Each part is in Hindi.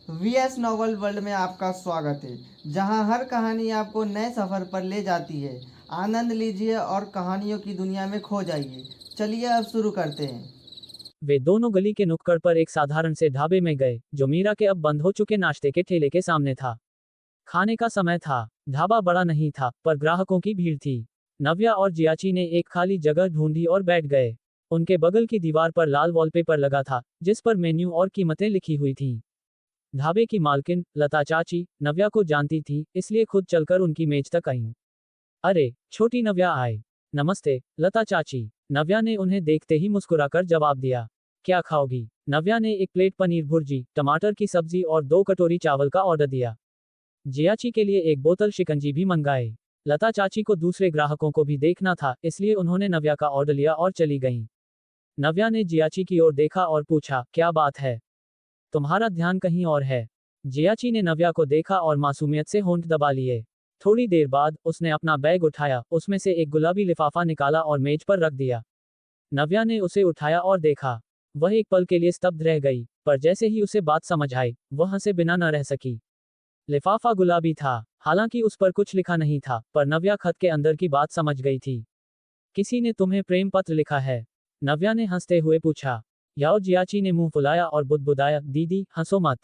वीएस नॉवल वर्ल्ड में आपका स्वागत है, जहां हर कहानी आपको नए सफ़र पर ले जाती है। आनंद लीजिए और कहानियों की दुनिया में खो जाइए। चलिए अब शुरू करते हैं। वे दोनों गली के नुक्कड़ पर एक साधारण से ढाबे में गए, जो मीरा के अब बंद हो चुके नाश्ते के ठेले के सामने था। खाने का समय था। ढाबा बड़ा नहीं था, पर ग्राहकों की भीड़ थी। नव्या और जियाची ने एक खाली जगह ढूंढी और बैठ गए। उनके बगल की दीवार पर लाल वॉलपेपर लगा था, जिस पर मेन्यू और कीमतें लिखी हुई थीं। ढाबे की मालकिन लता चाची नव्या को जानती थी, इसलिए खुद चलकर उनकी मेज तक आई। अरे, छोटी नव्या आए। नमस्ते, लता चाची। नव्या ने उन्हें देखते ही मुस्कुराकर जवाब दिया। क्या खाओगी? नव्या ने एक प्लेट पनीर भुर्जी, टमाटर की सब्जी और 2 कटोरी चावल का ऑर्डर दिया। जियाची के लिए एक बोतल शिकंजी भी मंगाए। लता चाची को दूसरे ग्राहकों को भी देखना था, इसलिए उन्होंने नव्या का ऑर्डर लिया और चली गईं। नव्या ने जियाची की ओर देखा और पूछा, क्या बात है? तुम्हारा ध्यान कहीं और है। जियाची ने नव्या को देखा और मासूमियत से होंठ दबा लिए। थोड़ी देर बाद उसने अपना बैग उठाया, उसमें से एक गुलाबी लिफाफा निकाला और मेज पर रख दिया। नव्या ने उसे उठाया और देखा। वह एक पल के लिए स्तब्ध रह गई, पर जैसे ही उसे बात समझ आई, वह हंसे बिना न रह सकी। लिफाफा गुलाबी था, हालांकि उस पर कुछ लिखा नहीं था, पर नव्या खत के अंदर की बात समझ गई थी। किसी ने तुम्हें प्रेम पत्र लिखा है? नव्या ने हंसते हुए पूछा। याओ जियाची ने मुंह फुलाया और बुदबुदाया, दीदी, हंसो मत।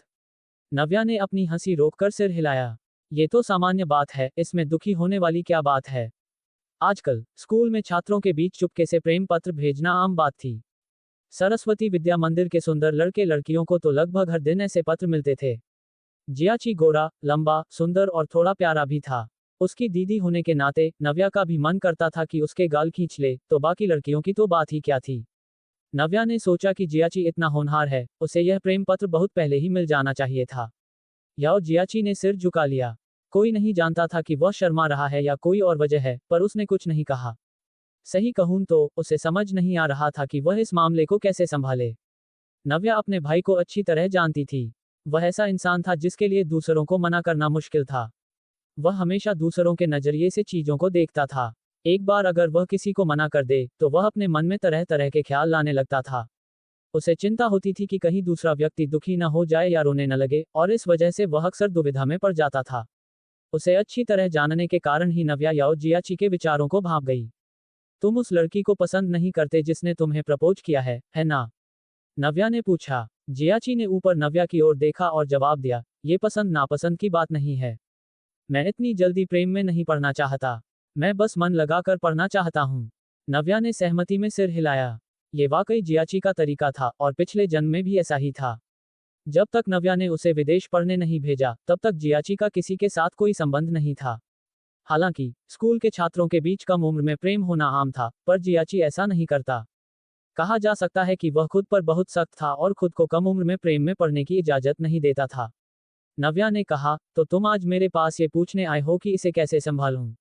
नव्या ने अपनी हंसी रोककर सिर हिलाया। ये तो सामान्य बात है, इसमें दुखी होने वाली क्या बात है? आजकल स्कूल में छात्रों के बीच चुपके से प्रेम पत्र भेजना आम बात थी। सरस्वती विद्या मंदिर के सुंदर लड़के लड़कियों को तो लगभग हर दिन ऐसे पत्र मिलते थे। जियाची गोरा, लंबा, सुंदर और थोड़ा प्यारा भी था। उसकी दीदी होने के नाते नव्या का भी मन करता था कि उसके गाल खींच ले, तो बाकी लड़कियों की तो बात ही क्या थी। नव्या ने सोचा कि जियाची इतना होनहार है, उसे यह प्रेम पत्र बहुत पहले ही मिल जाना चाहिए था। याओ जियाची ने सिर झुका लिया। कोई नहीं जानता था कि वह शर्मा रहा है या कोई और वजह है, पर उसने कुछ नहीं कहा। सही कहूं तो उसे समझ नहीं आ रहा था कि वह इस मामले को कैसे संभाले। नव्या अपने भाई को अच्छी तरह जानती थी। वह ऐसा इंसान था जिसके लिए दूसरों को मना करना मुश्किल था। वह हमेशा दूसरों के नजरिए से चीजों को देखता था। एक बार अगर वह किसी को मना कर दे, तो वह अपने मन में तरह तरह के ख्याल लाने लगता था। उसे चिंता होती थी कि कहीं दूसरा व्यक्ति दुखी न हो जाए या रोने न लगे, और इस वजह से वह अक्सर दुविधा में पड़ जाता था। उसे अच्छी तरह जानने के कारण ही नव्या याओ जियाची के विचारों को भांप गई। तुम उस लड़की को पसंद नहीं करते जिसने तुम्हें प्रपोज किया है ना? नव्या ने पूछा। जियाची ने ऊपर नव्या की ओर देखा और जवाब दिया, ये पसंद नापसंद की बात नहीं है। मैं इतनी जल्दी प्रेम में नहीं पड़ना चाहता। मैं बस मन लगाकर पढ़ना चाहता हूँ। नव्या ने सहमति में सिर हिलाया। ये वाकई जियाची का तरीका था, और पिछले जन्म में भी ऐसा ही था। जब तक नव्या ने उसे विदेश पढ़ने नहीं भेजा, तब तक जियाची का किसी के साथ कोई संबंध नहीं था। हालांकि स्कूल के छात्रों के बीच कम उम्र में प्रेम होना आम था, पर जियाची ऐसा नहीं करता। कहा जा सकता है कि वह खुद पर बहुत सख्त था और खुद को कम उम्र में प्रेम में पड़ने की इजाजत नहीं देता था। नव्या ने कहा, तो तुम आज मेरे पास ये पूछने आए हो कि इसे कैसे संभालूं?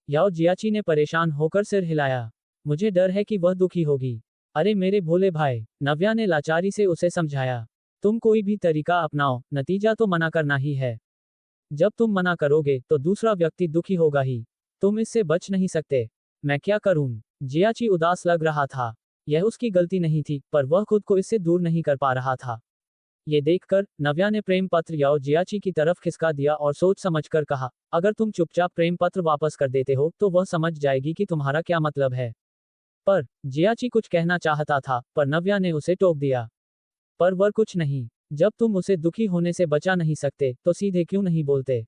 याओ जियाची ने परेशान होकर सिर हिलाया। मुझे डर है कि वह दुखी होगी। अरे मेरे भोले भाई, नव्या ने लाचारी से उसे समझाया। तुम कोई भी तरीका अपनाओ, नतीजा तो मना करना ही है। जब तुम मना करोगे, तो दूसरा व्यक्ति दुखी होगा ही। तुम इससे बच नहीं सकते। मैं क्या करूं? जियाची उदास लग रहा था। यह उसकी गलती नहीं थी, पर वह खुद को इससे दूर नहीं कर पा रहा था। ये देखकर नव्या ने प्रेम पत्र याओ जियाची की तरफ खिसका दिया और सोच समझकर कहा, अगर तुम चुपचाप प्रेम पत्र वापस कर देते हो, तो वह समझ जाएगी कि तुम्हारा क्या मतलब है। पर जियाची कुछ कहना चाहता था, पर नव्या ने उसे टोक दिया। पर वह कुछ नहीं। जब तुम उसे दुखी होने से बचा नहीं सकते, तो सीधे क्यों नहीं बोलते?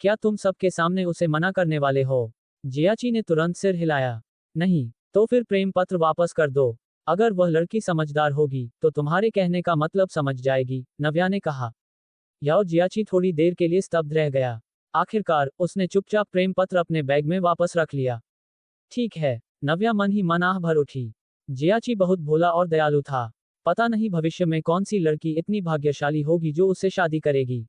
क्या तुम सबके सामने उसे मना करने वाले हो? जियाची ने तुरंत सिर हिलाया। नहीं। तो फिर प्रेम पत्र वापस कर दो। अगर वह लड़की समझदार होगी, तो तुम्हारे कहने का मतलब समझ जाएगी, नव्या ने कहा। याओ जियाची थोड़ी देर के लिए स्तब्ध रह गया। आखिरकार उसने चुपचाप प्रेम पत्र अपने बैग में वापस रख लिया। ठीक है, नव्या मन ही मन आह भर उठी। जियाची बहुत भोला और दयालु था। पता नहीं भविष्य में कौन सी लड़की इतनी भाग्यशाली होगी जो उससे शादी करेगी।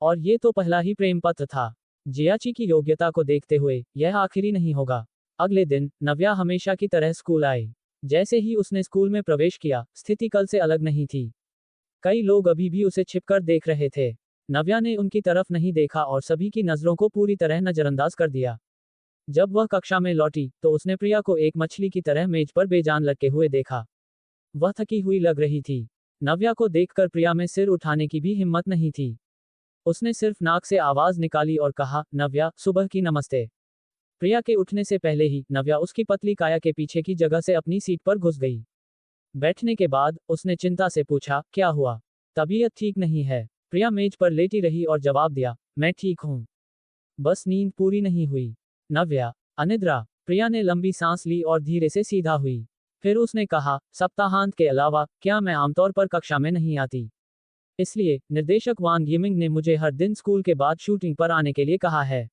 और ये तो पहला ही प्रेम पत्र था। जियाची की योग्यता को देखते हुए यह आखिरी नहीं होगा। अगले दिन नव्या हमेशा की तरह स्कूल आई। जैसे ही उसने स्कूल में प्रवेश किया, स्थिति कल से अलग नहीं थी। कई लोग अभी भी उसे छिपकर देख रहे थे। नव्या ने उनकी तरफ नहीं देखा और सभी की नजरों को पूरी तरह नजरअंदाज कर दिया। जब वह कक्षा में लौटी, तो उसने प्रिया को एक मछली की तरह मेज पर बेजान लटके हुए देखा। वह थकी हुई लग रही थी। नव्या को देखकर प्रिया में सिर उठाने की भी हिम्मत नहीं थी। उसने सिर्फ नाक से आवाज निकाली और कहा, नव्या, सुबह की नमस्ते। प्रिया के उठने से पहले ही नव्या उसकी पतली काया के पीछे की जगह से अपनी सीट पर घुस गई। बैठने के बाद उसने चिंता से पूछा, क्या हुआ? तबीयत ठीक नहीं है? प्रिया मेज पर लेटी रही और जवाब दिया, मैं ठीक हूँ, बस नींद पूरी नहीं हुई। नव्या, अनिद्रा। प्रिया ने लंबी सांस ली और धीरे से सीधा हुई। फिर उसने कहा, सप्ताहांत के अलावा क्या मैं आमतौर पर कक्षा में नहीं आती? इसलिए निर्देशक वांग यिमिंग ने मुझे हर दिन स्कूल के बाद शूटिंग पर आने के लिए कहा है।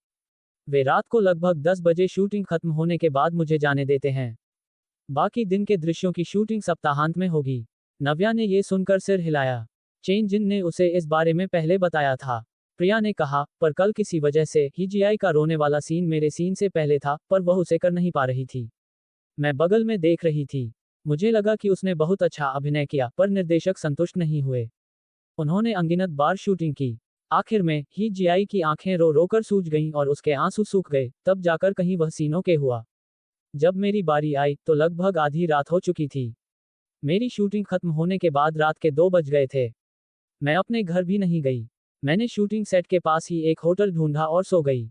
वे रात को लगभग 10 बजे शूटिंग खत्म होने के बाद मुझे जाने देते हैं। बाकी दिन के दृश्यों की शूटिंग सप्ताहांत में होगी। नव्या ने ये सुनकर सिर हिलाया। चेन जिन ने उसे इस बारे में पहले बताया था। प्रिया ने कहा, पर कल किसी वजह से हीजीआई का रोने वाला सीन मेरे सीन से पहले था, पर वह उसे कर नहीं पा रही थी। मैं बगल में देख रही थी। मुझे लगा कि उसने बहुत अच्छा अभिनय किया, पर निर्देशक संतुष्ट नहीं हुए। उन्होंने अनगिनत बार शूटिंग की। आखिर में हीजीआई की आंखें रो रो कर सूज गईं और उसके आंसू सूख गए, तब जाकर कहीं वह सीनों के हुआ। जब मेरी बारी आई तो लगभग आधी रात हो चुकी थी। मेरी शूटिंग खत्म होने के बाद रात के 2 बज गए थे। मैं अपने घर भी नहीं गई। मैंने शूटिंग सेट के पास ही एक होटल ढूंढा और सो गई।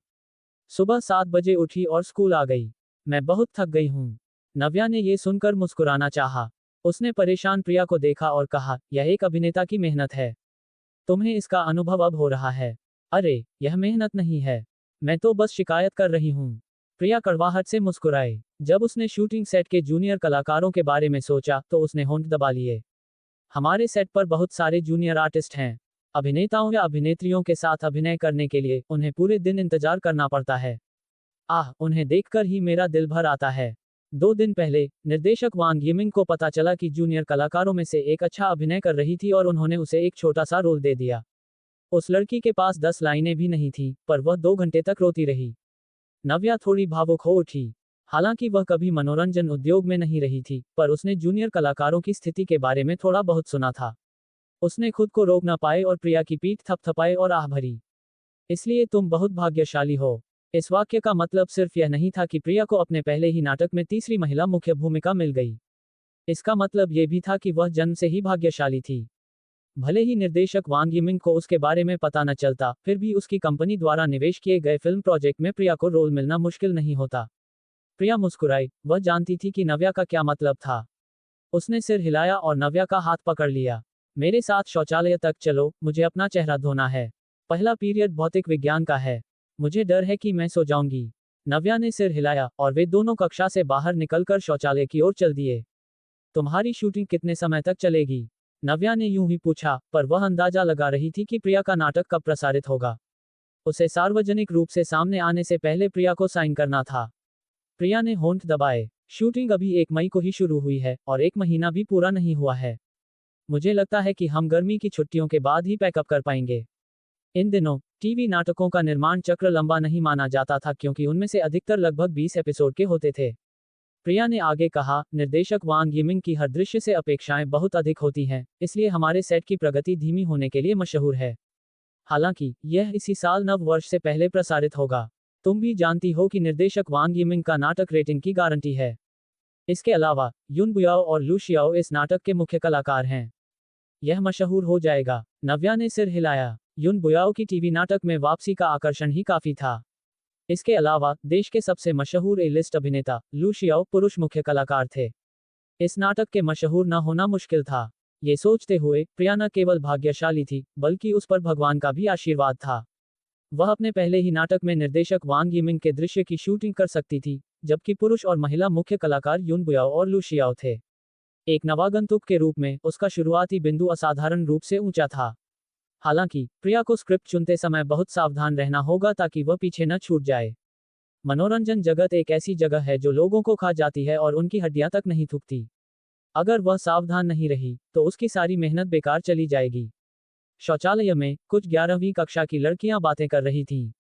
सुबह 7 बजे उठी और स्कूल आ गई। मैं बहुत थक गई हूँ। नव्या ने ये सुनकर मुस्कुराना चाहा। उसने परेशान प्रिया को देखा और कहा, यह एक अभिनेता की मेहनत है। तुम्हें इसका अनुभव अब हो रहा है। अरे, यह मेहनत नहीं है। मैं तो बस शिकायत कर रही हूँ। प्रिया कड़वाहट से मुस्कुराए। जब उसने शूटिंग सेट के जूनियर कलाकारों के बारे में सोचा तो उसने होंठ दबा लिए। हमारे सेट पर बहुत सारे जूनियर आर्टिस्ट हैं। अभिनेताओं या अभिनेत्रियों के साथ अभिनय करने के लिए उन्हें पूरे दिन इंतजार करना पड़ता है। उन्हें देखकर ही मेरा दिल भर आता है। 2 दिन पहले निर्देशक वांग यिमिंग को पता चला कि जूनियर कलाकारों में से एक अच्छा अभिनय कर रही थी और उन्होंने उसे एक छोटा सा रोल दे दिया। उस लड़की के पास 10 लाइनें भी नहीं थी, पर वह 2 घंटे तक रोती रही। नव्या थोड़ी भावुक हो उठी। हालांकि वह कभी मनोरंजन उद्योग में नहीं रही थी, पर उसने जूनियर कलाकारों की स्थिति के बारे में थोड़ा बहुत सुना था। उसने खुद को रोक न पाए और प्रिया की पीठ थपथपाए और आह भरी। इसलिए तुम बहुत भाग्यशाली हो। इस वाक्य का मतलब सिर्फ यह नहीं था कि प्रिया को अपने पहले ही नाटक में तीसरी महिला मुख्य भूमिका मिल गई। इसका मतलब ये भी था कि वह जन्म से ही भाग्यशाली थी। भले ही निर्देशक वांग यिमिंग को उसके बारे में पता न चलता, फिर भी उसकी कंपनी द्वारा निवेश किए गए फिल्म प्रोजेक्ट में प्रिया को रोल मिलना मुश्किल नहीं होता। प्रिया मुस्कुराई। वह जानती थी कि नव्या का क्या मतलब था। उसने सिर हिलाया और नव्या का हाथ पकड़ लिया। मेरे साथ शौचालय तक चलो, मुझे अपना चेहरा धोना है। पहला पीरियड भौतिक विज्ञान का है। मुझे डर है कि मैं सो जाऊंगी। नव्या ने सिर हिलाया और वे दोनों कक्षा से बाहर निकलकर शौचालय की ओर चल दिए। तुम्हारी शूटिंग कितने समय तक चलेगी? नव्या ने यूं ही पूछा, पर वह अंदाजा लगा रही थी कि प्रिया का नाटक कब प्रसारित होगा। उसे सार्वजनिक रूप से सामने आने से पहले प्रिया को साइन करना था। प्रिया ने होंठ दबाए। शूटिंग अभी 1 मई को ही शुरू हुई है और 1 महीना भी पूरा नहीं हुआ है। मुझे लगता है कि हम गर्मी की छुट्टियों के बाद ही पैकअप कर पाएंगे। इन दिनों टीवी नाटकों का निर्माण चक्र लंबा नहीं माना जाता था, क्योंकि उनमें से अधिकतर लगभग 20 एपिसोड के होते थे। प्रिया ने आगे कहा, निर्देशक वांग यिमिंग की हर दृश्य से अपेक्षाएं बहुत अधिक होती हैं, इसलिए हमारे सेट की प्रगति धीमी होने के लिए मशहूर है। हालांकि यह इसी साल नव वर्ष से पहले प्रसारित होगा। तुम भी जानती हो कि निर्देशक वांग यिमिंग का नाटक रेटिंग की गारंटी है। इसके अलावा युन बुयाओ और लू शियाओ इस नाटक के मुख्य कलाकार हैं। यह मशहूर हो जाएगा। नव्या ने सिर हिलाया। युन बुयाओ की टीवी नाटक में वापसी का आकर्षण ही काफी था। इसके अलावा देश के सबसे मशहूर ए-लिस्ट अभिनेता लू शियाओ पुरुष मुख्य कलाकार थे। इस नाटक के मशहूर न होना मुश्किल था। ये सोचते हुए प्रिया न केवल भाग्यशाली थी, बल्कि उस पर भगवान का भी आशीर्वाद था। वह अपने पहले ही नाटक में निर्देशक वांग यिमिंग के दृश्य की शूटिंग कर सकती थी, जबकि पुरुष और महिला मुख्य कलाकार युन बुयाओ और लू शियाओ थे। एक नवागंतुक के रूप में उसका शुरुआती बिंदु असाधारण रूप से ऊंचा था। हालांकि प्रिया को स्क्रिप्ट चुनते समय बहुत सावधान रहना होगा ताकि वह पीछे न छूट जाए। मनोरंजन जगत एक ऐसी जगह है जो लोगों को खा जाती है और उनकी हड्डियां तक नहीं थूकती। अगर वह सावधान नहीं रही तो उसकी सारी मेहनत बेकार चली जाएगी। शौचालय में कुछ 11वीं कक्षा की लड़कियां बातें कर रही थीं।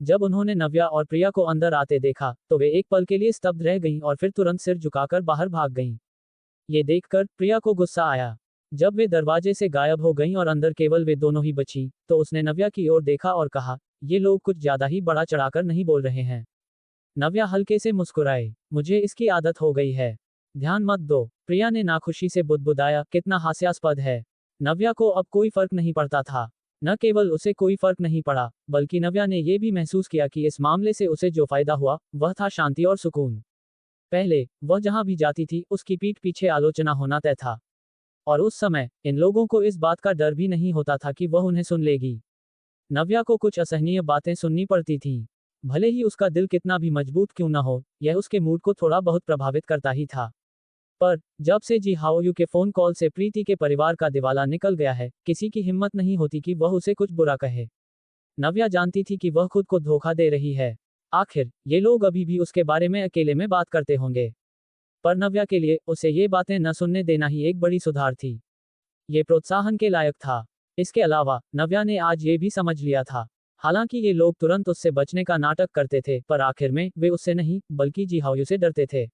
जब उन्होंने नव्या और प्रिया को अंदर आते देखा तो वे एक पल के लिए स्तब्ध रह गईं और फिर तुरंत सिर झुकाकर बाहर भाग गईं। ये देखकर प्रिया को गुस्सा आया। जब वे दरवाजे से गायब हो गईं और अंदर केवल वे दोनों ही बची, तो उसने नव्या की ओर देखा और कहा, ये लोग कुछ ज्यादा ही बड़ा चढ़ाकर नहीं बोल रहे हैं। नव्या हल्के से मुस्कुराए। मुझे इसकी आदत हो गई है। ध्यान मत दो। प्रिया ने नाखुशी से बुदबुदाया, कितना हास्यास्पद है। नव्या को अब कोई फर्क नहीं पड़ता था। न केवल उसे कोई फर्क नहीं पड़ा, बल्कि नव्या ने यह भी महसूस किया कि इस मामले से उसे जो फायदा हुआ वह था शांति और सुकून। पहले वह जहां भी जाती थी उसकी पीठ पीछे आलोचना होना तय था, और उस समय इन लोगों को इस बात का डर भी नहीं होता था कि वह उन्हें सुन लेगी। नव्या को कुछ असहनीय बातें सुननी पड़ती थीं। भले ही उसका दिल कितना भी मजबूत क्यों न हो, यह उसके मूड को थोड़ा बहुत प्रभावित करता ही था। पर जब से जी हाओ यू के फोन कॉल से प्रीति के परिवार का दिवाला निकल गया है, किसी की हिम्मत नहीं होती कि वह उसे कुछ बुरा कहे। नव्या जानती थी कि वह खुद को धोखा दे रही है। आखिर ये लोग अभी भी उसके बारे में अकेले में बात करते होंगे। पर नव्या के लिए उसे ये बातें न सुनने देना ही एक बड़ी सुधार थी। ये प्रोत्साहन के लायक था। इसके अलावा नव्या ने आज ये भी समझ लिया था, हालांकि ये लोग तुरंत उससे बचने का नाटक करते थे, पर आखिर में वे उससे नहीं बल्कि जी हाओ यू से डरते थे।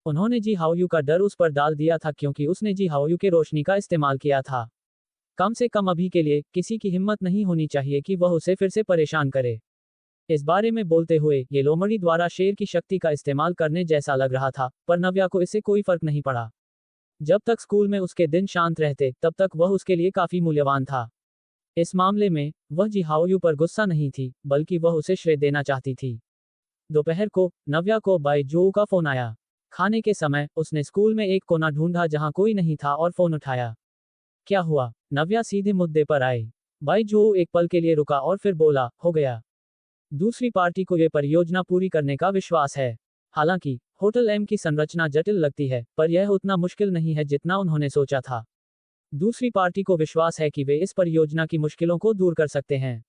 उन्होंने जी हाओ यू का डर उस पर डाल दिया था क्योंकि उसने जी हाओ यू के रोशनी का इस्तेमाल किया था। कम से कम अभी के लिए किसी की हिम्मत नहीं होनी चाहिए कि वह उसे फिर से परेशान करे। इस बारे में बोलते हुए ये लोमड़ी द्वारा शेर की शक्ति का इस्तेमाल करने जैसा लग रहा था, पर नव्या को इससे कोई फर्क नहीं पड़ा। जब तक स्कूल में उसके दिन शांत रहते तब तक वह उसके लिए काफी मूल्यवान था। इस मामले में वह जी हाओ यू पर गुस्सा नहीं थी, बल्कि वह उसे श्रेय देना चाहती थी। दोपहर को नव्या को बाई जो का फोन आया। खाने के समय उसने स्कूल में एक कोना ढूंढा जहां कोई नहीं था और फोन उठाया। क्या हुआ? नव्या सीधे मुद्दे पर आई। बाई जो एक पल के लिए रुका और फिर बोला, हो गया। दूसरी पार्टी को यह परियोजना पूरी करने का विश्वास है। हालांकि होटल एम की संरचना जटिल लगती है, पर यह उतना मुश्किल नहीं है जितना उन्होंने सोचा था। दूसरी पार्टी को विश्वास है कि वे इस परियोजना की मुश्किलों को दूर कर सकते हैं।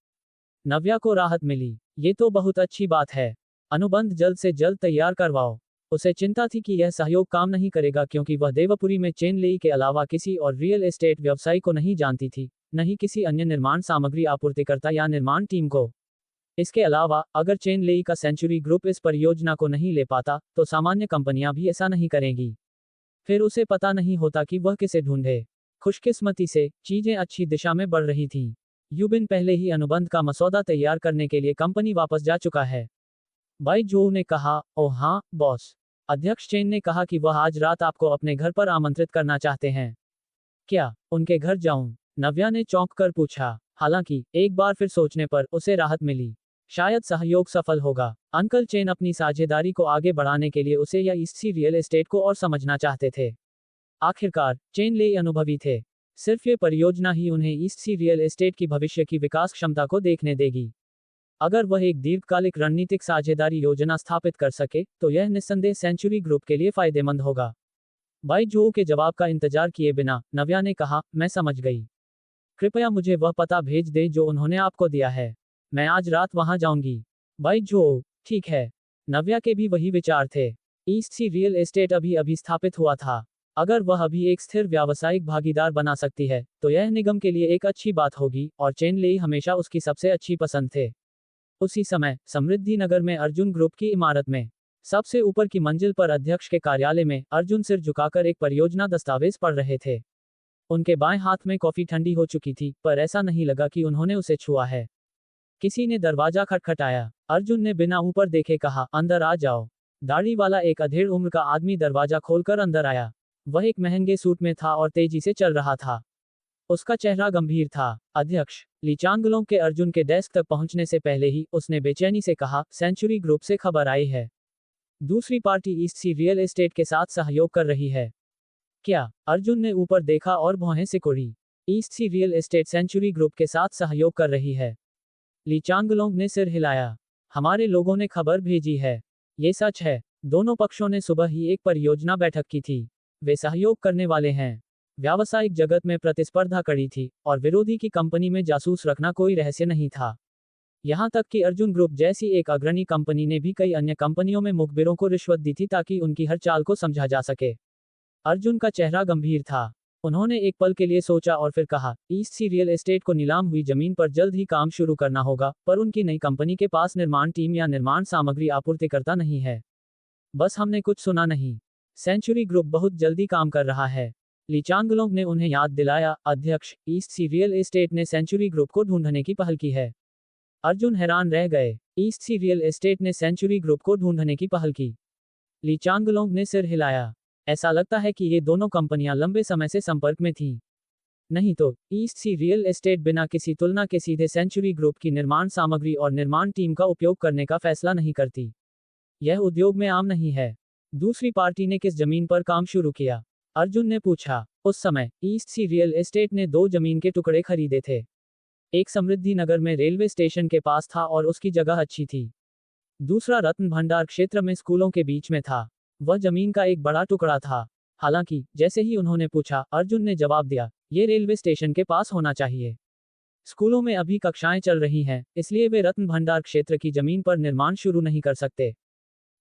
नव्या को राहत मिली। ये तो बहुत अच्छी बात है। अनुबंध जल्द से जल्द तैयार करवाओ। उसे चिंता थी कि यह सहयोग काम नहीं करेगा क्योंकि वह देवपुरी में चेनलेई के अलावा किसी और रियल एस्टेट व्यवसायी को नहीं जानती थी, न ही किसी अन्य निर्माण सामग्री आपूर्तिकर्ता या निर्माण टीम को। इसके अलावा अगर चेनलेई का सेंचुरी ग्रुप इस परियोजना को नहीं ले पाता, तो सामान्य कंपनियां भी ऐसा नहीं करेंगी। फिर उसे पता नहीं होता कि वह किसे ढूंढे। खुशकिस्मती से चीजें अच्छी दिशा में बढ़ रही थीं। यूबिन पहले ही अनुबंध का मसौदा तैयार करने के लिए कंपनी वापस जा चुका है। बाई जो ने कहा, ओह हाँ, बॉस। अध्यक्ष चेन ने कहा कि वह आज रात आपको अपने घर पर आमंत्रित करना चाहते हैं। क्या उनके घर जाऊं? नव्या ने चौंक कर पूछा। हालांकि एक बार फिर सोचने पर उसे राहत मिली। शायद सहयोग सफल होगा। अंकल चेन अपनी साझेदारी को आगे बढ़ाने के लिए उसे या ईस्ट सी रियल एस्टेट को और समझना चाहते थे। आखिरकार चेनलेई अनुभवी थे। सिर्फ ये परियोजना ही उन्हें ईस्ट सी रियल एस्टेट की भविष्य की विकास क्षमता को देखने देगी। अगर वह एक दीर्घकालिक रणनीतिक साझेदारी योजना स्थापित कर सके, तो यह निस्संदेह सेंचुरी ग्रुप के लिए फायदेमंद होगा। बाई जो के जवाब का इंतजार किए बिना नव्या ने कहा, मैं समझ गई। कृपया मुझे वह पता भेज दे जो उन्होंने आपको दिया है। मैं आज रात वहां जाऊंगी। बाई जो, ठीक है। नव्या के भी वही विचार थे। ईस्ट सी रियल एस्टेट अभी अभी स्थापित हुआ था। अगर वह अभी एक स्थिर व्यावसायिक भागीदार बना सकती है, तो यह निगम के लिए एक अच्छी बात होगी, और चेनलेई हमेशा उसकी सबसे अच्छी पसंद थे। उसी समय समृद्धि नगर में अर्जुन ग्रुप की इमारत में सबसे ऊपर की मंजिल पर अध्यक्ष के कार्यालय में अर्जुन सिर झुकाकर एक परियोजना दस्तावेज पढ़ रहे थे। उनके बाएं हाथ में कॉफी ठंडी हो चुकी थी, पर ऐसा नहीं लगा कि उन्होंने उसे छुआ है। किसी ने दरवाजा खटखटाया। अर्जुन ने बिना ऊपर देखे कहा, अंदर आ जाओ। दाढ़ी वाला एक अधेड़ उम्र का आदमी दरवाजा खोलकर अंदर आया। वह एक महंगे सूट में था और तेजी से चल रहा था। उसका चेहरा गंभीर था। अध्यक्ष ली चांगलोंग के अर्जुन के डेस्क तक पहुंचने से पहले ही उसने बेचैनी से कहा, सेंचुरी ग्रुप से खबर आई है। दूसरी पार्टी ईस्ट सी रियल एस्टेट के साथ सहयोग कर रही है। क्या? अर्जुन ने ऊपर देखा और भौहें सिकोड़ी। ईस्ट सी रियल एस्टेट सेंचुरी ग्रुप के साथ सहयोग कर रही है। ली चांगलोंग ने सिर हिलाया। हमारे लोगों ने खबर भेजी है। ये सच है। दोनों पक्षों ने सुबह ही एक परियोजना बैठक की थी। वे सहयोग करने वाले हैं। व्यावसायिक जगत में प्रतिस्पर्धा कड़ी थी, और विरोधी की कंपनी में जासूस रखना कोई रहस्य नहीं था। यहां तक कि अर्जुन ग्रुप जैसी एक अग्रणी कंपनी ने भी कई अन्य कंपनियों में मुखबिरों को रिश्वत दी थी ताकि उनकी हर चाल को समझा जा सके। अर्जुन का चेहरा गंभीर था। उन्होंने एक पल के लिए सोचा और फिर कहा, ईस्ट सी रियल एस्टेट को नीलाम हुई जमीन पर जल्द ही काम शुरू करना होगा, पर उनकी नई कंपनी के पास निर्माण टीम या निर्माण सामग्री आपूर्तिकर्ता नहीं है। बस हमने कुछ सुना नहीं। सेंचुरी ग्रुप बहुत जल्दी काम कर रहा है। ली चांगलोंग ने उन्हें याद दिलाया, अध्यक्ष, ईस्ट सी रियल एस्टेट ने सेंचुरी ग्रुप को ढूंढने की पहल की है। अर्जुन हैरान रह गए। ईस्ट सी रियल एस्टेट ने सेंचुरी ग्रुप को ढूंढने की पहल की? ली चांगलोंग ने सिर हिलाया। ऐसा लगता है कि ये दोनों कंपनियां लंबे समय से संपर्क में थीं। नहीं तो ईस्ट सी रियल एस्टेट बिना किसी तुलना के सीधे सेंचुरी ग्रुप की निर्माण सामग्री और निर्माण टीम का उपयोग करने का फैसला नहीं करती। यह उद्योग में आम नहीं है। दूसरी पार्टी ने किस जमीन पर काम शुरू किया? अर्जुन ने पूछा। उस समय ईस्ट सी रियल एस्टेट ने 2 जमीन के टुकड़े खरीदे थे। एक समृद्धि नगर में रेलवे स्टेशन के पास था और उसकी जगह अच्छी थी। दूसरा रत्न भंडार क्षेत्र में स्कूलों के बीच में था। वह जमीन का एक बड़ा टुकड़ा था। हालांकि जैसे ही उन्होंने पूछा, अर्जुन ने जवाब दिया, ये रेलवे स्टेशन के पास होना चाहिए। स्कूलों में अभी कक्षाएं चल रही हैं, इसलिए वे रत्न भंडार क्षेत्र की जमीन पर निर्माण शुरू नहीं कर सकते।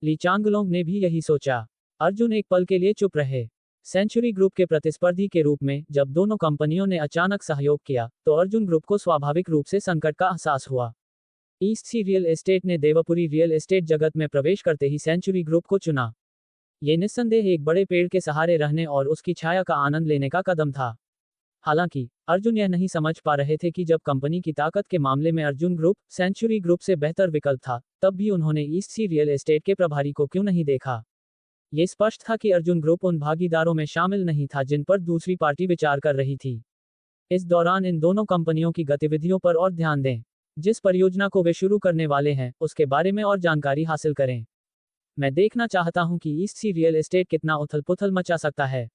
ली चांगलोंग ने भी यही सोचा। अर्जुन एक पल के लिए चुप रहे। सेंचुरी ग्रुप के प्रतिस्पर्धी के रूप में जब दोनों कंपनियों ने अचानक सहयोग किया, तो अर्जुन ग्रुप को स्वाभाविक रूप से संकट का एहसास हुआ। ईस्ट सी रियल एस्टेट ने देवपुरी रियल एस्टेट जगत में प्रवेश करते ही सेंचुरी ग्रुप को चुना। ये निस्संदेह एक बड़े पेड़ के सहारे रहने और उसकी छाया का आनंद लेने का कदम था। हालांकि अर्जुन यह नहीं समझ पा रहे थे कि जब कंपनी की ताकत के मामले में अर्जुन ग्रुप सेंचुरी ग्रुप से बेहतर विकल्प था, तब भी उन्होंने ईस्ट सी रियल एस्टेट के प्रभारी को क्यों नहीं देखा। ये स्पष्ट था कि अर्जुन ग्रुप उन भागीदारों में शामिल नहीं था जिन पर दूसरी पार्टी विचार कर रही थी। इस दौरान इन दोनों कंपनियों की गतिविधियों पर और ध्यान दें। जिस परियोजना को वे शुरू करने वाले हैं, उसके बारे में और जानकारी हासिल करें। मैं देखना चाहता हूं कि ईस्ट सी रियल एस्टेट कितना उथल पुथल मचा सकता है।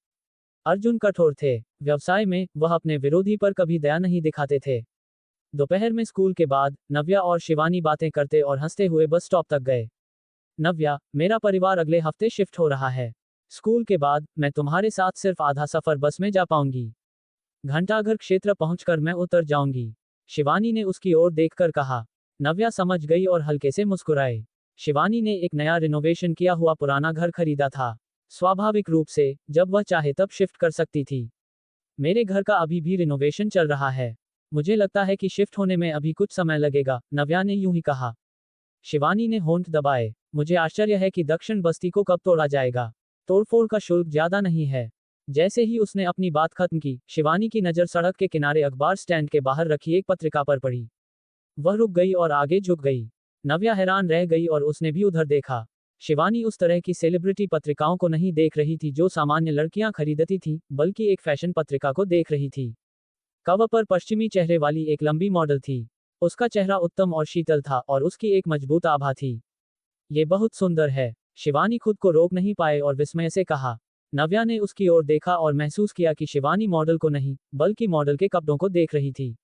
अर्जुन कठोर थे। व्यवसाय में वह अपने विरोधी पर कभी दया नहीं दिखाते थे। दोपहर में स्कूल के बाद नव्या और शिवानी बातें करते और हंसते हुए बस स्टॉप तक गए। नव्या, मेरा परिवार अगले हफ्ते शिफ्ट हो रहा है। स्कूल के बाद मैं तुम्हारे साथ सिर्फ आधा सफर बस में जा पाऊंगी। घंटाघर क्षेत्र पहुंचकर मैं उतर जाऊंगी। शिवानी ने उसकी ओर देखकर कहा। नव्या समझ गई और हल्के से मुस्कुराए। शिवानी ने एक नया रिनोवेशन किया हुआ पुराना घर खरीदा था। स्वाभाविक रूप से जब वह चाहे तब शिफ्ट कर सकती थी। मेरे घर का अभी भी रिनोवेशन चल रहा है। मुझे लगता है कि शिफ्ट होने में अभी कुछ समय लगेगा, नव्या ने यूं ही कहा। शिवानी ने होंठ दबाए। मुझे आश्चर्य है कि दक्षिण बस्ती को कब तोड़ा जाएगा। तोड़फोड़ का शुल्क ज्यादा नहीं है। जैसे ही उसने अपनी बात खत्म की, शिवानी की नजर सड़क के किनारे अखबार स्टैंड के बाहर रखी एक पत्रिका पर पड़ी। वह रुक गई और आगे झुक गई। नव्या हैरान रह गई और उसने भी उधर देखा। शिवानी उस तरह की सेलिब्रिटी पत्रिकाओं को नहीं देख रही थी जो सामान्य लड़कियां खरीदती थीं, बल्कि एक फैशन पत्रिका को देख रही थी। कवर पर पश्चिमी चेहरे वाली एक लंबी मॉडल थी। उसका चेहरा उत्तम और शीतल था और उसकी एक मजबूत आभा थी। ये बहुत सुंदर है। शिवानी खुद को रोक नहीं पाए और विस्मय से कहा। नव्या ने उसकी ओर देखा और महसूस किया कि शिवानी मॉडल को नहीं, बल्कि मॉडल के कपड़ों को देख रही थी।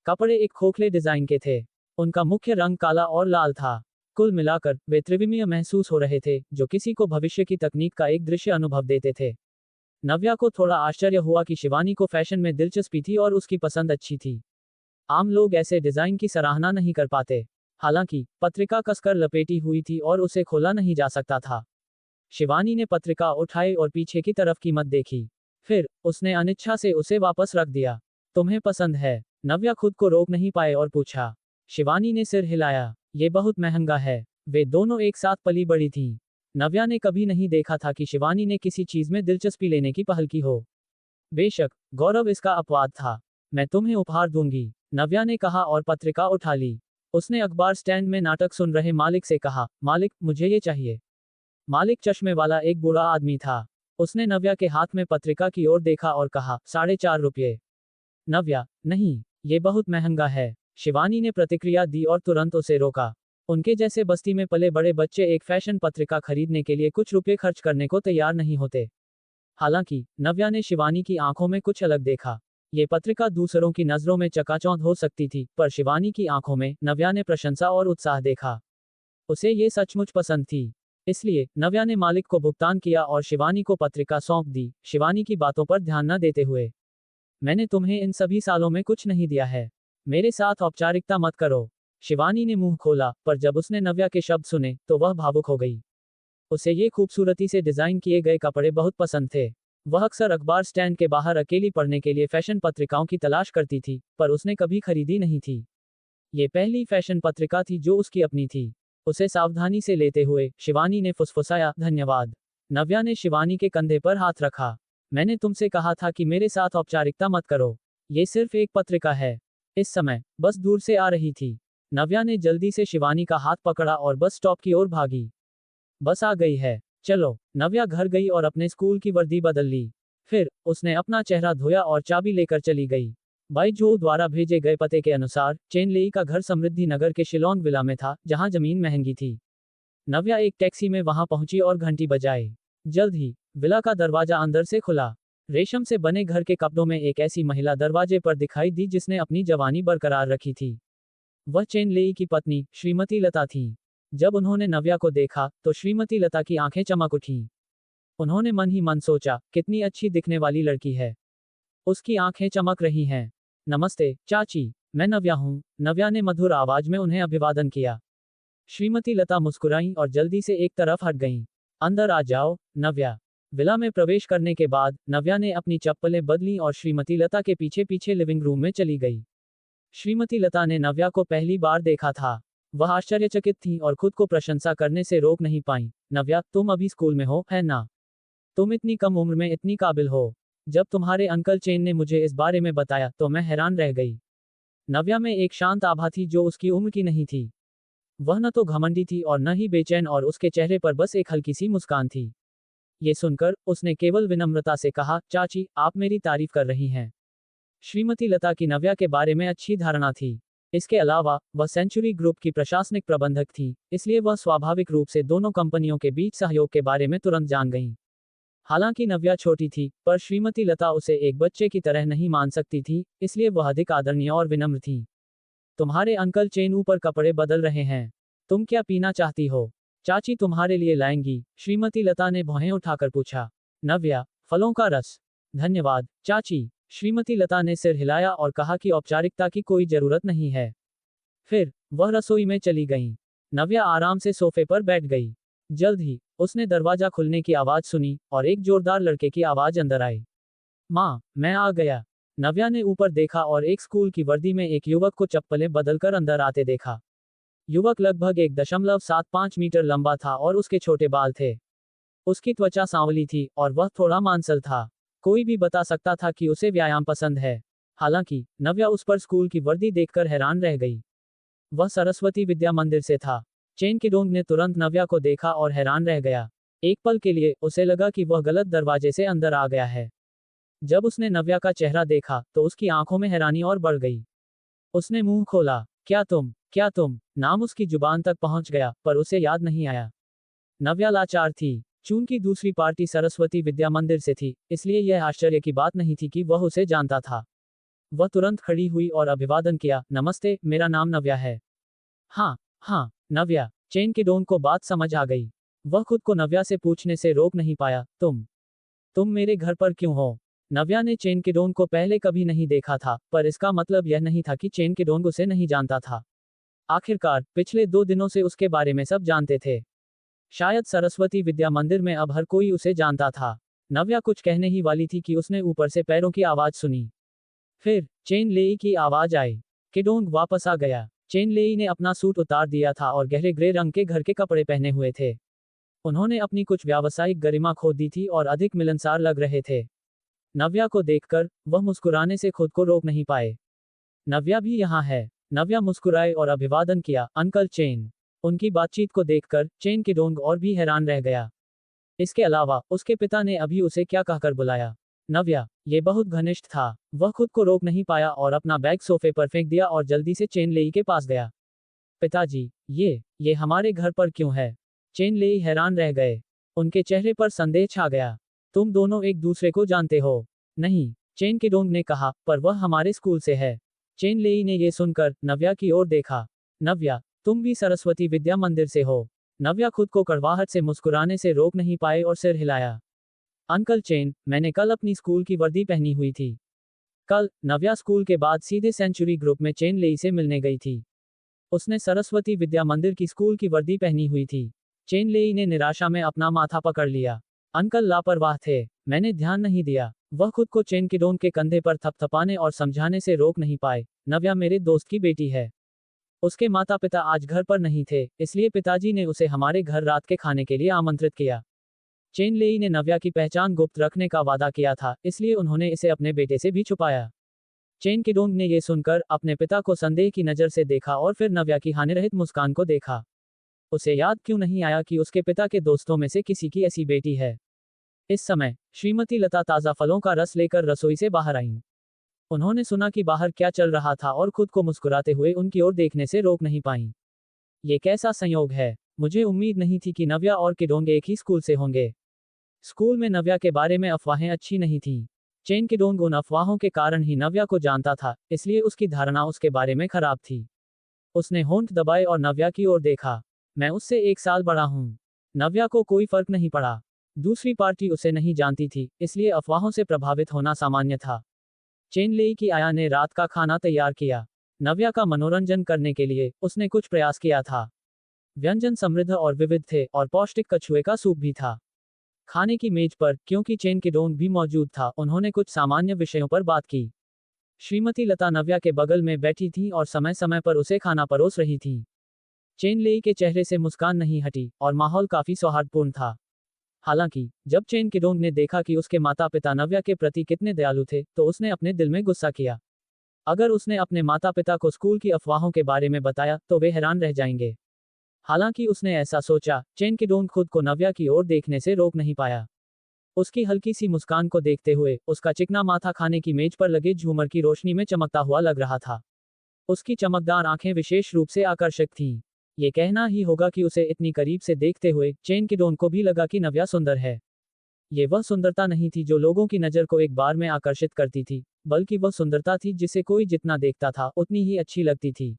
कपड़े एक खोखले डिजाइन के थे। उनका मुख्य रंग काला और लाल था। कुल मिलाकर वे त्रिविमीय महसूस हो रहे थे, जो किसी को भविष्य की तकनीक का एक दृश्य अनुभव देते थे। नव्या को थोड़ा आश्चर्य हुआ कि शिवानी को फैशन में दिलचस्पी थी और उसकी पसंद अच्छी थी। आम लोग ऐसे डिजाइन की सराहना नहीं कर पाते। हालांकि पत्रिका कसकर लपेटी हुई थी और उसे खोला नहीं जा सकता था। शिवानी ने पत्रिका उठाई और पीछे की तरफ कीमत देखी। फिर उसने अनिच्छा से उसे वापस रख दिया। तुम्हें पसंद है? नव्या खुद को रोक नहीं पाए और पूछा। शिवानी ने सिर हिलाया। ये बहुत महंगा है। वे दोनों एक साथ पली बड़ी थीं। नव्या ने कभी नहीं देखा था कि शिवानी ने किसी चीज में दिलचस्पी लेने की पहल की हो। बेशक, गौरव इसका अपवाद था। मैं तुम्हें उपहार दूंगी, नव्या ने कहा और पत्रिका उठा ली। उसने अखबार स्टैंड में नाटक सुन रहे मालिक से कहा, मालिक, मुझे ये चाहिए। मालिक चश्मे वाला एक बूढ़ा आदमी था। उसने नव्या के हाथ में पत्रिका की ओर देखा और कहा, 4.5 रुपये। नव्या, नहीं, ये बहुत महंगा है, शिवानी ने प्रतिक्रिया दी और तुरंत उसे रोका। उनके जैसे बस्ती में पले बड़े बच्चे एक फैशन पत्रिका खरीदने के लिए कुछ रुपए खर्च करने को तैयार नहीं होते। हालांकि नव्या ने शिवानी की आंखों में कुछ अलग देखा। ये पत्रिका दूसरों की नजरों में चकाचौंध हो सकती थी, पर शिवानी की आंखों में नव्या ने प्रशंसा और उत्साह देखा। उसे ये सचमुच पसंद थी। इसलिए नव्या ने मालिक को भुगतान किया और शिवानी को पत्रिका सौंप दी, शिवानी की बातों पर ध्यान न देते हुए। मैंने तुम्हें इन सभी सालों में कुछ नहीं दिया है। मेरे साथ औपचारिकता मत करो। शिवानी ने मुंह खोला, पर जब उसने नव्या के शब्द सुने तो वह भावुक हो गई। उसे ये खूबसूरती से डिजाइन किए गए कपड़े बहुत पसंद थे। वह अक्सर अखबार स्टैंड के बाहर अकेली पढ़ने के लिए फैशन पत्रिकाओं की तलाश करती थी, पर उसने कभी खरीदी नहीं थी। ये पहली फैशन पत्रिका थी जो उसकी अपनी थी। उसे सावधानी से लेते हुए शिवानी ने फुसफुसाया, धन्यवाद। नव्या ने शिवानी के कंधे पर हाथ रखा। मैंने तुमसे कहा था कि मेरे साथ औपचारिकता मत करो। ये सिर्फ एक पत्रिका है। इस समय बस दूर से आ रही थी। नव्या ने जल्दी से शिवानी का हाथ पकड़ा और बस स्टॉप की ओर भागी। बस आ गई है, चलो। नव्या घर गई और अपने स्कूल की वर्दी बदल ली। फिर उसने अपना चेहरा धोया और चाबी लेकर चली गई। बाईजू द्वारा भेजे गए पते के अनुसार चेन लेई का घर समृद्धि नगर के शिलोंग विला में था, जहां जमीन महंगी थी। नव्या एक टैक्सी में वहां पहुंची और घंटी बजाई। जल्द ही विला का दरवाजा अंदर से खुला। रेशम से बने घर के कपड़ों में एक ऐसी महिला दरवाजे पर दिखाई दी जिसने अपनी जवानी बरकरार रखी थी। वह चेन लेई की पत्नी श्रीमती लता थी। जब उन्होंने नव्या को देखा तो श्रीमती लता की आंखें चमक उठीं। उन्होंने मन ही मन सोचा, कितनी अच्छी दिखने वाली लड़की है। उसकी आंखें चमक रही हैं। नमस्ते चाची, मैं नव्या हूँ। नव्या ने मधुर आवाज में उन्हें अभिवादन किया। श्रीमती लता मुस्कुराईं और जल्दी से एक तरफ हट गईं। अंदर आ जाओ, नव्या। विला में प्रवेश करने के बाद नव्या ने अपनी चप्पलें बदलीं और श्रीमती लता के पीछे पीछे लिविंग रूम में चली गई। श्रीमती लता ने नव्या को पहली बार देखा था। वह आश्चर्यचकित थी और खुद को प्रशंसा करने से रोक नहीं पाईं। नव्या, तुम अभी स्कूल में हो, है ना? तुम इतनी कम उम्र में इतनी काबिल हो। जब तुम्हारे अंकल चेन ने मुझे इस बारे में बताया तो मैं हैरान रह गई। नव्या में एक शांत आभा थी जो उसकी उम्र की नहीं थी। वह न तो घमंडी थी और न ही बेचैन, और उसके चेहरे पर बस एक हल्की सी मुस्कान थी। ये सुनकर उसने केवल विनम्रता से कहा, चाची, आप मेरी तारीफ कर रही हैं। श्रीमती लता की नव्या के बारे में अच्छी धारणा थी। इसके अलावा वह सेंचुरी ग्रुप की प्रशासनिक प्रबंधक थी, इसलिए वह स्वाभाविक रूप से दोनों कंपनियों के बीच सहयोग के बारे में तुरंत जान गईं। हालांकि नव्या छोटी थी, पर श्रीमती लता उसे एक बच्चे की तरह नहीं मान सकती थी, इसलिए वह अधिक आदरणीय और विनम्र थी। तुम्हारे अंकल चेन ऊपर कपड़े बदल रहे हैं। तुम क्या पीना चाहती हो? चाची तुम्हारे लिए लाएंगी, श्रीमती लता ने भौहें उठाकर पूछा। नव्या, फलों का रस। धन्यवाद, चाची। श्रीमती लता ने सिर हिलाया और कहा कि औपचारिकता की कोई जरूरत नहीं है। फिर वह रसोई में चली गईं। नव्या आराम से सोफे पर बैठ गई। जल्द ही उसने दरवाजा खुलने की आवाज सुनी और एक जोरदार लड़के की आवाज अंदर आई। माँ, मैं आ गया। नव्या ने ऊपर देखा और एक स्कूल की वर्दी में एक युवक को चप्पलें बदलकर अंदर आते देखा। युवक लगभग 1.75 मीटर लंबा था और उसके छोटे बाल थे। उसकी त्वचा सांवली थी और वह थोड़ा मांसल था। कोई भी बता सकता था कि उसे व्यायाम पसंद है। हालांकि नव्या उस पर स्कूल की वर्दी देखकर हैरान रह गई। वह सरस्वती विद्या मंदिर से था। चेन किडोंग ने तुरंत नव्या को देखा और हैरान रह गया। एक पल के लिए उसे लगा कि वह गलत दरवाजे से अंदर आ गया है। जब उसने नव्या का चेहरा देखा तो उसकी आंखों में हैरानी और बढ़ गई। उसने मुंह खोला। क्या तुम? नाम उसकी जुबान तक पहुंच गया, पर उसे याद नहीं आया। नव्या लाचार थी। चूंकि दूसरी पार्टी सरस्वती विद्या मंदिर से थी, इसलिए यह आश्चर्य की बात नहीं थी कि वह उसे जानता था। वह तुरंत खड़ी हुई और अभिवादन किया। नमस्ते, मेरा नाम नव्या है। हाँ, नव्या। चेन किडोंग को बात समझ आ गई। वह खुद को नव्या से पूछने से रोक नहीं पाया। तुम मेरे घर पर क्यों हो? नव्या ने चेन किडोंग को पहले कभी नहीं देखा था, पर इसका मतलब यह नहीं था कि चेन किडोंग उसे नहीं जानता था। आखिरकार पिछले 2 दिनों से उसके बारे में सब जानते थे। शायद सरस्वती विद्या मंदिर में अब हर कोई उसे जानता था। नव्या कुछ कहने ही वाली थी कि उसने ऊपर से पैरों की आवाज सुनी। फिर चेन लेई की आवाज आई। किडोंग वापस आ गया। चेन लेई ने अपना सूट उतार दिया था और गहरे ग्रे रंग के घर के कपड़े पहने हुए थे। उन्होंने अपनी कुछ व्यावसायिक गरिमा खो दी थी और अधिक मिलनसार लग रहे थे। नव्या को देखकर वह मुस्कुराने से खुद को रोक नहीं पाए। नव्या भी यहाँ है। नव्या मुस्कुराए और अभिवादन किया। Uncle chain. उनकी बातचीत को देखकर चेन किडोंग और भी हैरान रह गया। इसके अलावा उसके पिता ने अभी उसे क्या कहकर बुलाया? नव्या। ये बहुत घनिष्ठ था। वह खुद को रोक नहीं पाया और अपना बैग सोफे पर फेंक दिया और जल्दी से चेन लेई के पास गया। पिताजी, ये हमारे घर पर क्यों है? चेन लेई हैरान रह गए। उनके चेहरे पर संदेह छा गया। तुम दोनों एक दूसरे को जानते हो? नहीं, चेन किडोंग ने कहा, पर वह हमारे स्कूल से है। चेन लेई ने यह सुनकर नव्या की ओर देखा। नव्या, तुम भी सरस्वती विद्या मंदिर से हो? नव्या खुद को कड़वाहट से मुस्कुराने से रोक नहीं पाए और सिर हिलाया। अंकल चेन, मैंने कल अपनी स्कूल की वर्दी पहनी हुई थी। कल नव्या स्कूल के बाद सीधे सेंचुरी ग्रुप में चेन लेई से मिलने गई थी। उसने सरस्वती विद्या मंदिर की स्कूल की वर्दी पहनी हुई थी। चेन लेई ने निराशा में अपना माथा पकड़ लिया। अंकल लापरवाह थे, मैंने ध्यान नहीं दिया। वह खुद को चेन किडोंग के कंधे पर थपथपाने और समझाने से रोक नहीं पाए। नव्या मेरे दोस्त की बेटी है। उसके माता पिता आज घर पर नहीं थे, इसलिए पिताजी ने उसे हमारे घर रात के खाने के लिए आमंत्रित किया। चेन लेई ने नव्या की पहचान गुप्त रखने का वादा किया था, इसलिए उन्होंने इसे अपने बेटे से भी छुपाया। चेन किडोंग ने यह सुनकर अपने पिता को संदेह की नजर से देखा और फिर नव्या की हानिरहित मुस्कान को देखा। उसे याद क्यों नहीं आया कि उसके पिता के दोस्तों में से किसी की ऐसी बेटी है। इस समय श्रीमती लता ताज़ा फलों का रस लेकर रसोई से बाहर आईं। उन्होंने सुना कि बाहर क्या चल रहा था और खुद को मुस्कुराते हुए उनकी ओर देखने से रोक नहीं पाईं। ये कैसा संयोग है, मुझे उम्मीद नहीं थी कि नव्या और किडोंग एक ही स्कूल से होंगे। स्कूल में नव्या के बारे में अफवाहें अच्छी नहीं थीं। चेन किडोंग उन अफवाहों के कारण ही नव्या को जानता था, इसलिए उसकी धारणा उसके बारे में खराब थी। उसने होंठ दबाए और नव्या की ओर देखा। मैं उससे 1 साल बड़ा हूँ। नव्या को कोई फर्क नहीं पड़ा। दूसरी पार्टी उसे नहीं जानती थी, इसलिए अफवाहों से प्रभावित होना सामान्य था। चेन लेई की आया ने रात का खाना तैयार किया। नव्या का मनोरंजन करने के लिए उसने कुछ प्रयास किया था। व्यंजन समृद्ध और विविध थे और पौष्टिक कछुए का सूप भी था। खाने की मेज पर, क्योंकि चेन किडोंग भी मौजूद था, उन्होंने कुछ सामान्य विषयों पर बात की। श्रीमती लता नव्या के बगल में बैठी थी और समय समय पर उसे खाना परोस रही थी। चेन लेई के चेहरे से मुस्कान नहीं हटी और माहौल काफी सौहार्दपूर्ण था। हालांकि जब चेन किडोंग ने देखा कि उसके माता पिता नव्या के प्रति कितने दयालु थे, तो उसने अपने दिल में गुस्सा किया। अगर उसने अपने माता पिता को स्कूल की अफवाहों के बारे में बताया तो वे हैरान रह जाएंगे। हालांकि उसने ऐसा सोचा, चेन किडोंग खुद को नव्या की ओर देखने से रोक नहीं पाया। उसकी हल्की सी मुस्कान को देखते हुए उसका चिकना माथा खाने की मेज पर लगे झूमर की रोशनी में चमकता हुआ लग रहा था। उसकी चमकदार आंखें विशेष रूप से आकर्षक थीं। ये कहना ही होगा कि उसे इतनी करीब से देखते हुए चेन किडोंग को भी लगा कि नव्या सुंदर है। ये वह सुंदरता नहीं थी जो लोगों की नज़र को एक बार में आकर्षित करती थी, बल्कि वह सुंदरता थी जिसे कोई जितना देखता था उतनी ही अच्छी लगती थी।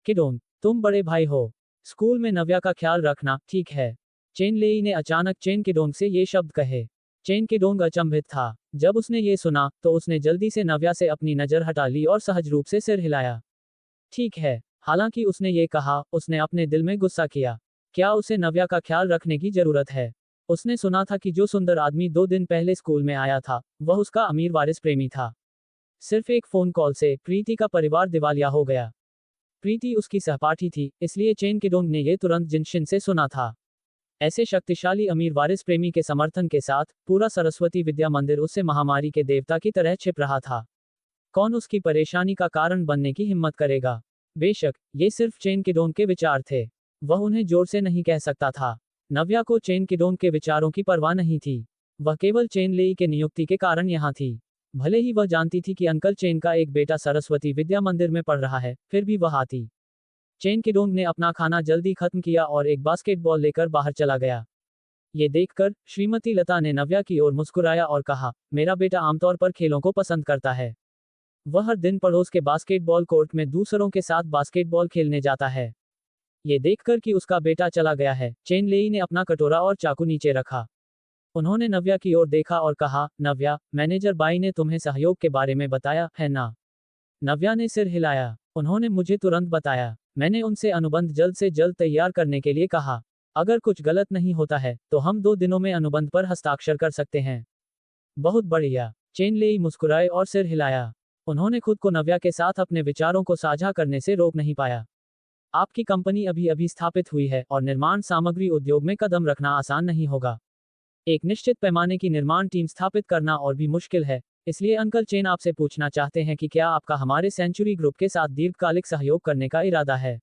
किडोंग, तुम बड़े भाई हो। स्कूल में नव्या का ख्याल रखना, ठीक है? चेन लेई ने अचानक चेन किडोंग से ये शब्द कहे। चेन किडोंग अचंभित था। जब उसने ये सुना तो उसने जल्दी से नव्या से अपनी नज़र हटा ली और सहज रूप से सिर हिलाया। ठीक है। हालांकि उसने ये कहा, उसने अपने दिल में गुस्सा किया। क्या उसे नव्या का ख्याल रखने की जरूरत है? उसने सुना था कि जो सुंदर आदमी 2 दिन पहले स्कूल में आया था, वह उसका अमीर वारिस प्रेमी था। सिर्फ एक फोन कॉल से प्रीति का परिवार दिवालिया हो गया। प्रीति उसकी सहपाठी थी, इसलिए चेन किडोंग ने यह तुरंत जिनशिन से सुना था। ऐसे शक्तिशाली अमीर वारिस प्रेमी के समर्थन के साथ पूरा सरस्वती विद्या मंदिर उससे महामारी के देवता की तरह छिप रहा था। कौन उसकी परेशानी का कारण बनने की हिम्मत करेगा? बेशक, ये सिर्फ चेन किडोंग के विचार थे। वह उन्हें जोर से नहीं कह सकता था। नव्या को चेन किडोंग के विचारों की परवाह नहीं थी। वह केवल चेन लेई के नियुक्ति के कारण यहाँ थी। भले ही वह जानती थी कि अंकल चेन का एक बेटा सरस्वती विद्या मंदिर में पढ़ रहा है, फिर भी वह आती। चेन किडोंग ने अपना खाना जल्दी खत्म किया और एक बास्केटबॉल लेकर बाहर चला गया। ये देखकर श्रीमती लता ने नव्या की ओर मुस्कुराया और कहा, मेरा बेटा आमतौर पर खेलों को पसंद करता है। वह हर दिन पड़ोस के बास्केटबॉल कोर्ट में दूसरों के साथ बास्केटबॉल खेलने जाता है। ये देखकर कि उसका बेटा चला गया है, चेन लेई ने अपना कटोरा और चाकू नीचे रखा। उन्होंने नव्या की ओर देखा और कहा, नव्या, मैनेजर बाई ने तुम्हें सहयोग के बारे में बताया है ना? नव्या ने सिर हिलाया। उन्होंने मुझे तुरंत बताया। मैंने उनसे अनुबंध जल्द से जल्द तैयार करने के लिए कहा। अगर कुछ गलत नहीं होता है तो हम 2 दिनों में अनुबंध पर हस्ताक्षर कर सकते हैं। बहुत बढ़िया। चेन लेई मुस्कुराए और सिर हिलाया। उन्होंने खुद को नव्या के साथ अपने विचारों को साझा करने से रोक नहीं पाया। आपकी कंपनी अभी अभी स्थापित हुई है और निर्माण सामग्री उद्योग में कदम रखना आसान नहीं होगा। एक निश्चित पैमाने की निर्माण टीम स्थापित करना और भी मुश्किल है, इसलिए अंकल चेन आपसे पूछना चाहते हैं कि क्या आपका हमारे सेंचुरी ग्रुप के साथ दीर्घकालिक सहयोग करने का इरादा है?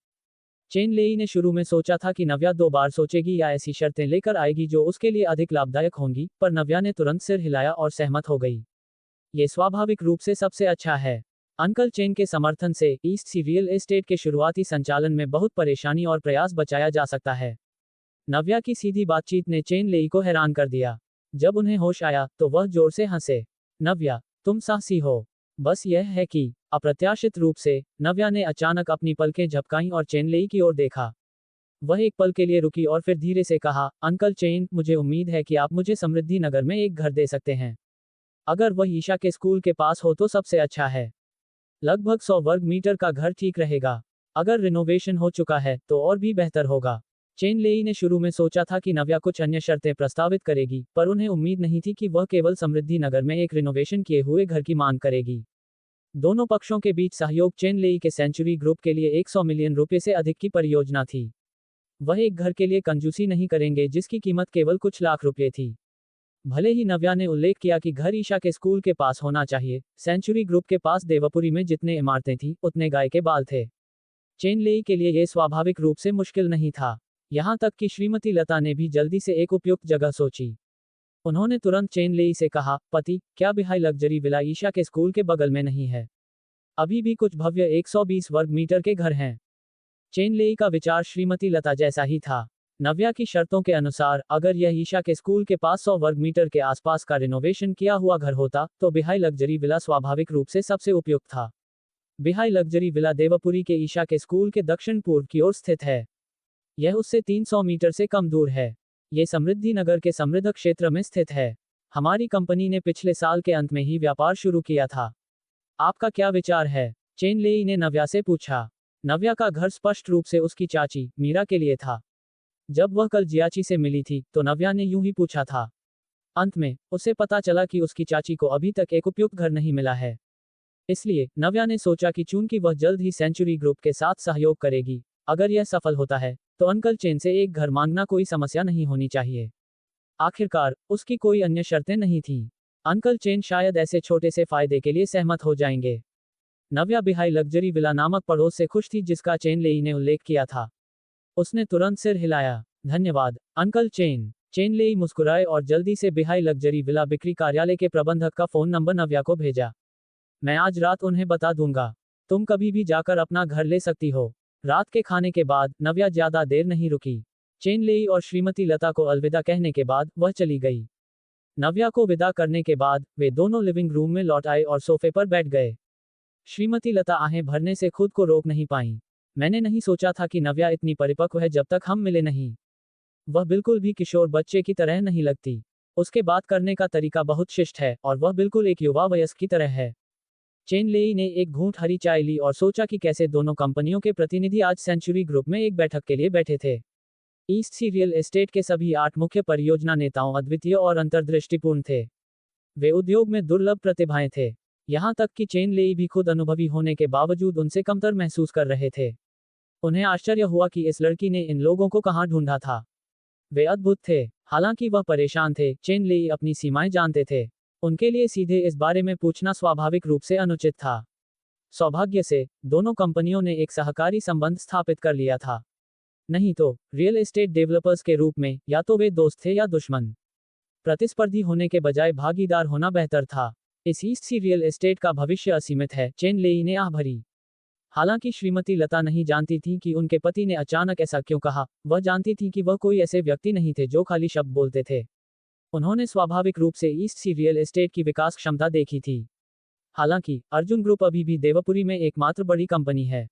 चेन लेई ने शुरू में सोचा था कि नव्या 2 बार सोचेगी या ऐसी शर्तें लेकर आएगी जो उसके लिए अधिक लाभदायक होंगी, पर नव्या ने तुरंत सिर हिलाया और सहमत हो गई। ये स्वाभाविक रूप से सबसे अच्छा है। अंकल चेन के समर्थन से ईस्ट सी रियल एस्टेट के शुरुआती संचालन में बहुत परेशानी और प्रयास बचाया जा सकता है। नव्या की सीधी बातचीत ने चेन लेई को हैरान कर दिया। जब उन्हें होश आया तो वह जोर से हंसे। नव्या, तुम साहसी हो। बस यह है कि अप्रत्याशित रूप से नव्या ने अचानक अपनी पलकें झपकाईं और चेन लेई की ओर देखा। वह एक पल के लिए रुकी और फिर धीरे से कहा, अंकल चेन, मुझे उम्मीद है कि आप मुझे समृद्धि नगर में एक घर दे सकते हैं। अगर वह ईशा के स्कूल के पास हो तो सबसे अच्छा है। लगभग 100 वर्ग मीटर का घर ठीक रहेगा। अगर रिनोवेशन हो चुका है तो और भी बेहतर होगा। चेन लेई ने शुरू में सोचा था कि नव्या कुछ अन्य शर्तें प्रस्तावित करेगी, पर उन्हें उम्मीद नहीं थी कि वह केवल समृद्धि नगर में एक रिनोवेशन किए हुए घर की मांग करेगी। दोनों पक्षों के बीच सहयोग चेन लेई के सेंचुरी ग्रुप के लिए 100 मिलियन रुपये से अधिक की परियोजना थी। वह एक घर के लिए कंजूसी नहीं करेंगे जिसकी कीमत केवल कुछ लाख रुपये थी। भले ही नव्या ने उल्लेख किया कि घर ईशा के स्कूल के पास होना चाहिए, सेंचुरी ग्रुप के पास देवपुरी में जितने इमारतें थीं, उतने गाय के बाल थे। चेन लेई के लिए यह स्वाभाविक रूप से मुश्किल नहीं था। यहाँ तक कि श्रीमती लता ने भी जल्दी से एक उपयुक्त जगह सोची। उन्होंने तुरंत चेन लेई से कहा, पति, क्या बिहाई लग्जरी विला ईशा के स्कूल के बगल में नहीं है? अभी भी कुछ भव्य 120 वर्ग मीटर के घर हैं। चेन लेई का विचार श्रीमती लता जैसा ही था। नव्या की शर्तों के अनुसार अगर यह ईशा के स्कूल के 500 वर्ग मीटर के आसपास का रिनोवेशन किया हुआ घर होता तो बिहाई लग्जरी विला स्वाभाविक रूप से सबसे उपयुक्त था। बिहाई लग्जरी विला देवपुरी के ईशा के स्कूल के दक्षिण पूर्व की ओर स्थित है। यह उससे 300 मीटर से कम दूर है। ये समृद्धि नगर के समृद्ध क्षेत्र में स्थित है। हमारी कंपनी ने पिछले साल के अंत में ही व्यापार शुरू किया था। आपका क्या विचार है? चेन लेई ने नव्या से पूछा। नव्या का घर स्पष्ट रूप से उसकी चाची मीरा के लिए था। जब वह कल जियाची से मिली थी तो नव्या ने यूं ही पूछा था। अंत में उसे पता चला कि उसकी चाची को अभी तक एक उपयुक्त घर नहीं मिला है। इसलिए नव्या ने सोचा कि चूंकि वह जल्द ही सेंचुरी ग्रुप के साथ सहयोग करेगी, अगर यह सफल होता है तो अंकल चेन से एक घर मांगना कोई समस्या नहीं होनी चाहिए। आखिरकार उसकी कोई अन्य शर्तें नहीं थीं। अंकल चेन शायद ऐसे छोटे से फायदे के लिए सहमत हो जाएंगे। नव्या बिहाई लग्जरी विला नामक पड़ोस से खुश थी जिसका चेन लेई ने उल्लेख किया था। उसने तुरंत सिर हिलाया। धन्यवाद, अंकल चेन। चेन लेई मुस्कुराए और जल्दी से बिहाई लग्जरी विला बिक्री कार्यालय के प्रबंधक का फोन नंबर नव्या को भेजा। मैं आज रात उन्हें बता दूंगा। तुम कभी भी जाकर अपना घर ले सकती हो। रात के खाने के बाद नव्या ज्यादा देर नहीं रुकी। चेन लेई और श्रीमती लता को अलविदा कहने के बाद वह चली गई। नव्या को विदा करने के बाद वे दोनों लिविंग रूम में लौट आए और सोफे पर बैठ गए। श्रीमती लता आहें भरने से खुद को रोक नहीं पाईं। मैंने नहीं सोचा था कि नव्या इतनी परिपक्व है जब तक हम मिले नहीं। वह बिल्कुल भी किशोर बच्चे की तरह नहीं लगती। उसके बात करने का तरीका बहुत शिष्ट है और वह बिल्कुल एक युवा वयस्क की तरह है। चेन लेई ने एक घूंट हरी चाय ली और सोचा कि कैसे दोनों कंपनियों के प्रतिनिधि आज सेंचुरी ग्रुप में एक बैठक के लिए बैठे थे। ईस्ट सी रियल एस्टेट के सभी 8 मुख्य परियोजना नेताओं अद्वितीय और अंतर्दृष्टिपूर्ण थे। वे उद्योग में दुर्लभ प्रतिभाएं थे। यहां तक कि चेन लेई भी खुद अनुभवी होने के बावजूद उनसे कमतर महसूस कर रहे थे। उन्हें आश्चर्य हुआ कि इस लड़की ने इन लोगों को कहां ढूंढा था। वे अद्भुत थे। हालांकि वह परेशान थे, चेन लेई अपनी सीमाएं जानते थे। उनके लिए सीधे इस बारे में पूछना स्वाभाविक रूप से अनुचित था। सौभाग्य से दोनों कंपनियों ने एक सहकारी संबंध स्थापित कर लिया था। नहीं तो रियल एस्टेट डेवलपर्स के रूप में या तो वे दोस्त थे या दुश्मन। प्रतिस्पर्धी होने के बजाय भागीदार होना बेहतर था। इस ईस्ट सी रियल एस्टेट का भविष्य असीमित है, चेन लेई ने आह भरी। हालांकि श्रीमती लता नहीं जानती थी कि उनके पति ने अचानक ऐसा क्यों कहा। वह जानती थी कि वह कोई ऐसे व्यक्ति नहीं थे जो खाली शब्द बोलते थे। उन्होंने स्वाभाविक रूप से ईस्ट सी रियल एस्टेट की विकास क्षमता देखी थी। हालांकि अर्जुन ग्रुप अभी भी देवपुरी में एकमात्र बड़ी कंपनी है।